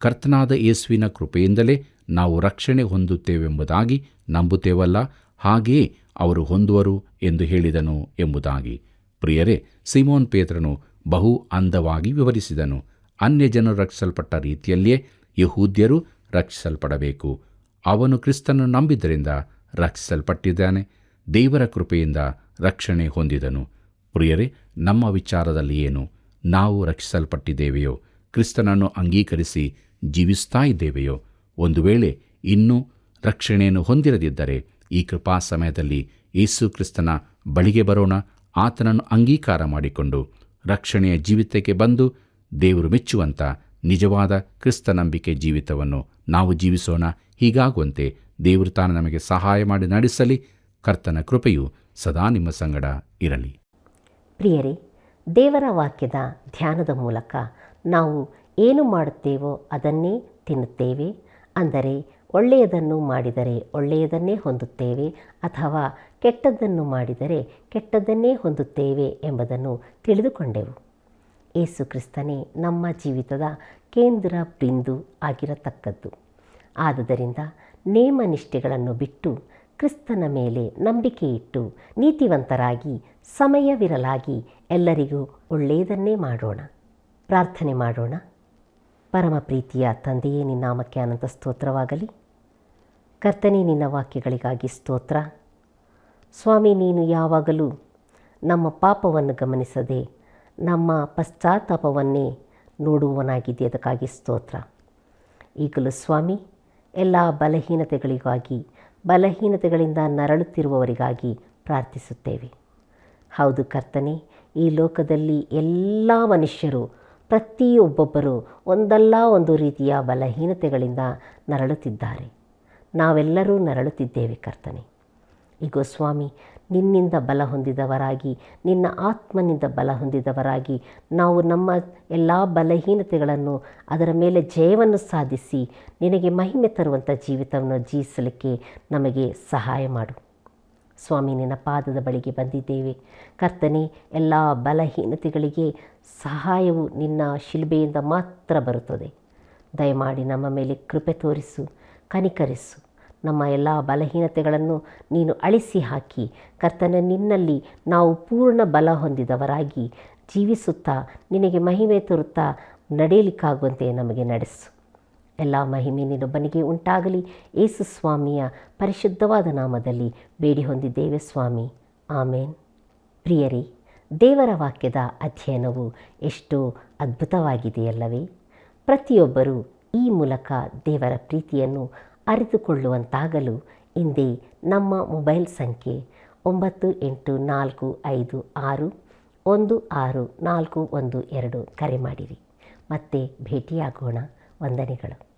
ಕರ್ತನಾದ ಯೇಸುವಿನ ಕೃಪೆಯಿಂದಲೇ ನಾವು ರಕ್ಷಣೆ ಹೊಂದುತ್ತೇವೆಂಬುದಾಗಿ ನಂಬುತ್ತೇವಲ್ಲ, ಹಾಗೆಯೇ ಅವರು ಹೊಂದುವರು ಎಂದು ಹೇಳಿದನು ಎಂಬುದಾಗಿ. ಪ್ರಿಯರೇ, ಸೀಮೋನ್ ಪೇತ್ರನು ಬಹು ಅಂದವಾಗಿ ವಿವರಿಸಿದನು. ಅನ್ಯಜನರು ರಕ್ಷಿಸಲ್ಪಟ್ಟ ರೀತಿಯಲ್ಲಿಯೇ ಯಹೂದ್ಯರು ರಕ್ಷಿಸಲ್ಪಡಬೇಕು. ಅವನು ಕ್ರಿಸ್ತನನ್ನು ನಂಬಿದ್ದರಿಂದ ರಕ್ಷಿಸಲ್ಪಟ್ಟಿದ್ದಾನೆ, ದೇವರ ಕೃಪೆಯಿಂದ ರಕ್ಷಣೆ ಹೊಂದಿದನು. ಪ್ರಿಯರೇ, ನಮ್ಮ ವಿಚಾರದಲ್ಲಿ ಏನು? ನಾವು ರಕ್ಷಿಸಲ್ಪಟ್ಟಿದ್ದೇವೆಯೋ? ಕ್ರಿಸ್ತನನ್ನು ಅಂಗೀಕರಿಸಿ ಜೀವಿಸ್ತಾ ಇದ್ದೇವೆಯೋ? ಒಂದು ವೇಳೆ ಇನ್ನೂ ರಕ್ಷಣೆಯನ್ನು ಹೊಂದಿರದಿದ್ದರೆ ಈ ಕೃಪಾ ಸಮಯದಲ್ಲಿ ಯೇಸು ಕ್ರಿಸ್ತನ ಬಳಿಗೆ ಬರೋಣ. ಆತನನ್ನು ಅಂಗೀಕಾರ ಮಾಡಿಕೊಂಡು ರಕ್ಷಣೆಯ ಜೀವಿತಕ್ಕೆ ಬಂದು ದೇವರು ಮೆಚ್ಚುವಂಥ ನಿಜವಾದ ಕ್ರಿಸ್ತ ನಂಬಿಕೆ ಜೀವಿತವನ್ನು ನಾವು ಜೀವಿಸೋಣ. ಹೀಗಾಗುವಂತೆ ದೇವರು ತಾನು ನಮಗೆ ಸಹಾಯ ಮಾಡಿ ನಡೆಸಲಿ. ಕರ್ತನ ಕೃಪೆಯು ಸದಾ ನಿಮ್ಮ ಸಂಗಡ ಇರಲಿ. ಪ್ರಿಯರೇ, ದೇವರ ವಾಕ್ಯದ ಧ್ಯಾನದ ಮೂಲಕ ನಾವು ಏನು ಮಾಡುತ್ತೇವೋ ಅದನ್ನೇ ತಿನ್ನುತ್ತೇವೆ. ಅಂದರೆ ಒಳ್ಳೆಯದನ್ನು ಮಾಡಿದರೆ ಒಳ್ಳೆಯದನ್ನೇ ಹೊಂದುತ್ತೇವೆ, ಅಥವಾ ಕೆಟ್ಟದ್ದನ್ನು ಮಾಡಿದರೆ ಕೆಟ್ಟದ್ದನ್ನೇ ಹೊಂದುತ್ತೇವೆ ಎಂಬುದನ್ನು ತಿಳಿದುಕೊಂಡೆವು. ಯೇಸು ಕ್ರಿಸ್ತನೇ ನಮ್ಮ ಜೀವಿತದ ಕೇಂದ್ರ ಬಿಂದು ಆಗಿರತಕ್ಕದ್ದು. ಆದುದರಿಂದ ನೇಮನಿಷ್ಠೆಗಳನ್ನು ಬಿಟ್ಟು ಕ್ರಿಸ್ತನ ಮೇಲೆ ನಂಬಿಕೆ ಇಟ್ಟು ನೀತಿವಂತರಾಗಿ ಸಮಯವಿರಲಾಗಿ ಎಲ್ಲರಿಗೂ ಒಳ್ಳೆಯದನ್ನೇ ಮಾಡೋಣ. ಪ್ರಾರ್ಥನೆ ಮಾಡೋಣ. ಪರಮ ಪ್ರೀತಿಯ ತಂದೆಯೇ, ನಿನ್ನ ನಾಮಕ್ಕೆ ಅನಂತ ಸ್ತೋತ್ರವಾಗಲಿ. ಕರ್ತನೇ, ನಿನ್ನ ವಾಕ್ಯಗಳಿಗಾಗಿ ಸ್ತೋತ್ರ. ಸ್ವಾಮಿ, ನೀನು ಯಾವಾಗಲೂ ನಮ್ಮ ಪಾಪವನ್ನು ಗಮನಿಸದೆ ನಮ್ಮ ಪಶ್ಚಾತ್ತಾಪವನ್ನೇ ನೋಡುವವನಾಗಿದ್ದೆ, ಅದಕ್ಕಾಗಿ ಸ್ತೋತ್ರ. ಈಗಲೂ ಸ್ವಾಮಿ, ಎಲ್ಲ ಬಲಹೀನತೆಗಳಿಂದ ನರಳುತ್ತಿರುವವರಿಗಾಗಿ ಪ್ರಾರ್ಥಿಸುತ್ತೇವೆ. ಹೌದು ಕರ್ತನೇ, ಈ ಲೋಕದಲ್ಲಿ ಎಲ್ಲ ಮನುಷ್ಯರು ಪ್ರತಿಯೊಬ್ಬೊಬ್ಬರು ಒಂದಲ್ಲ ಒಂದು ರೀತಿಯ ಬಲಹೀನತೆಗಳಿಂದ ನರಳುತ್ತಿದ್ದಾರೆ. ನಾವೆಲ್ಲರೂ ನರಳುತ್ತಿದ್ದೇವೆ ಕರ್ತನೇ. ಈಗ ಸ್ವಾಮಿ, ನಿನ್ನಿಂದ ಬಲ ಹೊಂದಿದವರಾಗಿ, ನಿನ್ನ ಆತ್ಮನಿಂದ ಬಲ ಹೊಂದಿದವರಾಗಿ ನಾವು ನಮ್ಮ ಎಲ್ಲ ಬಲಹೀನತೆಗಳನ್ನು ಅದರ ಮೇಲೆ ಜಯವನ್ನು ಸಾಧಿಸಿ ನಿನಗೆ ಮಹಿಮೆ ತರುವಂಥ ಜೀವಿತವನ್ನು ಜೀವಿಸಲಿಕ್ಕೆ ನಮಗೆ ಸಹಾಯ ಮಾಡು. ಸ್ವಾಮಿ, ನಿನ್ನ ಪಾದದ ಬಳಿಗೆ ಬಂದಿದ್ದೇವೆ ಕರ್ತನೇ. ಎಲ್ಲ ಬಲಹೀನತೆಗಳಿಗೆ ಸಹಾಯವು ನಿನ್ನ ಶಿಲುಬೆಯಿಂದ ಮಾತ್ರ ಬರುತ್ತದೆ. ದಯಮಾಡಿ ನಮ್ಮ ಮೇಲೆ ಕೃಪೆ ತೋರಿಸು, ಕನಿಕರಿಸು. ನಮ್ಮ ಎಲ್ಲ ಬಲಹೀನತೆಗಳನ್ನು ನೀನು ಅಳಿಸಿ ಹಾಕಿ ಕರ್ತನೇ, ನಿನ್ನಲ್ಲಿ ನಾವು ಪೂರ್ಣ ಬಲ ಹೊಂದಿದವರಾಗಿ ಜೀವಿಸುತ್ತಾ ನಿನಗೆ ಮಹಿಮೆ ತರುತ್ತಾ ನಡೆಯಲಿಕ್ಕಾಗುವಂತೆ ನಮಗೆ ನಡೆಸು. ಎಲ್ಲ ಮಹಿಮೆ ನಿನ್ನೊಬ್ಬನಿಗೆ ಉಂಟಾಗಲಿ. ಯೇಸು ಸ್ವಾಮಿಯ ಪರಿಶುದ್ಧವಾದ ನಾಮದಲ್ಲಿ ಬೇಡಿ ಹೊಂದಿದ್ದೇವೆ ಸ್ವಾಮಿ, ಆಮೇನ್. ಪ್ರಿಯರೇ, ದೇವರ ವಾಕ್ಯದ ಅಧ್ಯಯನವು ಎಷ್ಟೋ ಅದ್ಭುತವಾಗಿದೆಯಲ್ಲವೇ? ಪ್ರತಿಯೊಬ್ಬರೂ ಈ ಮೂಲಕ ದೇವರ ಪ್ರೀತಿಯನ್ನು ಅರಿತುಕೊಳ್ಳುವಂತಾಗಲು ಹಿಂದೆ ನಮ್ಮ ಮೊಬೈಲ್ ಸಂಖ್ಯೆ 9845616412 ಕರೆ ಮಾಡಿರಿ. ಮತ್ತೆ ಭೇಟಿಯಾಗೋಣ. ವಂದನೆಗಳು.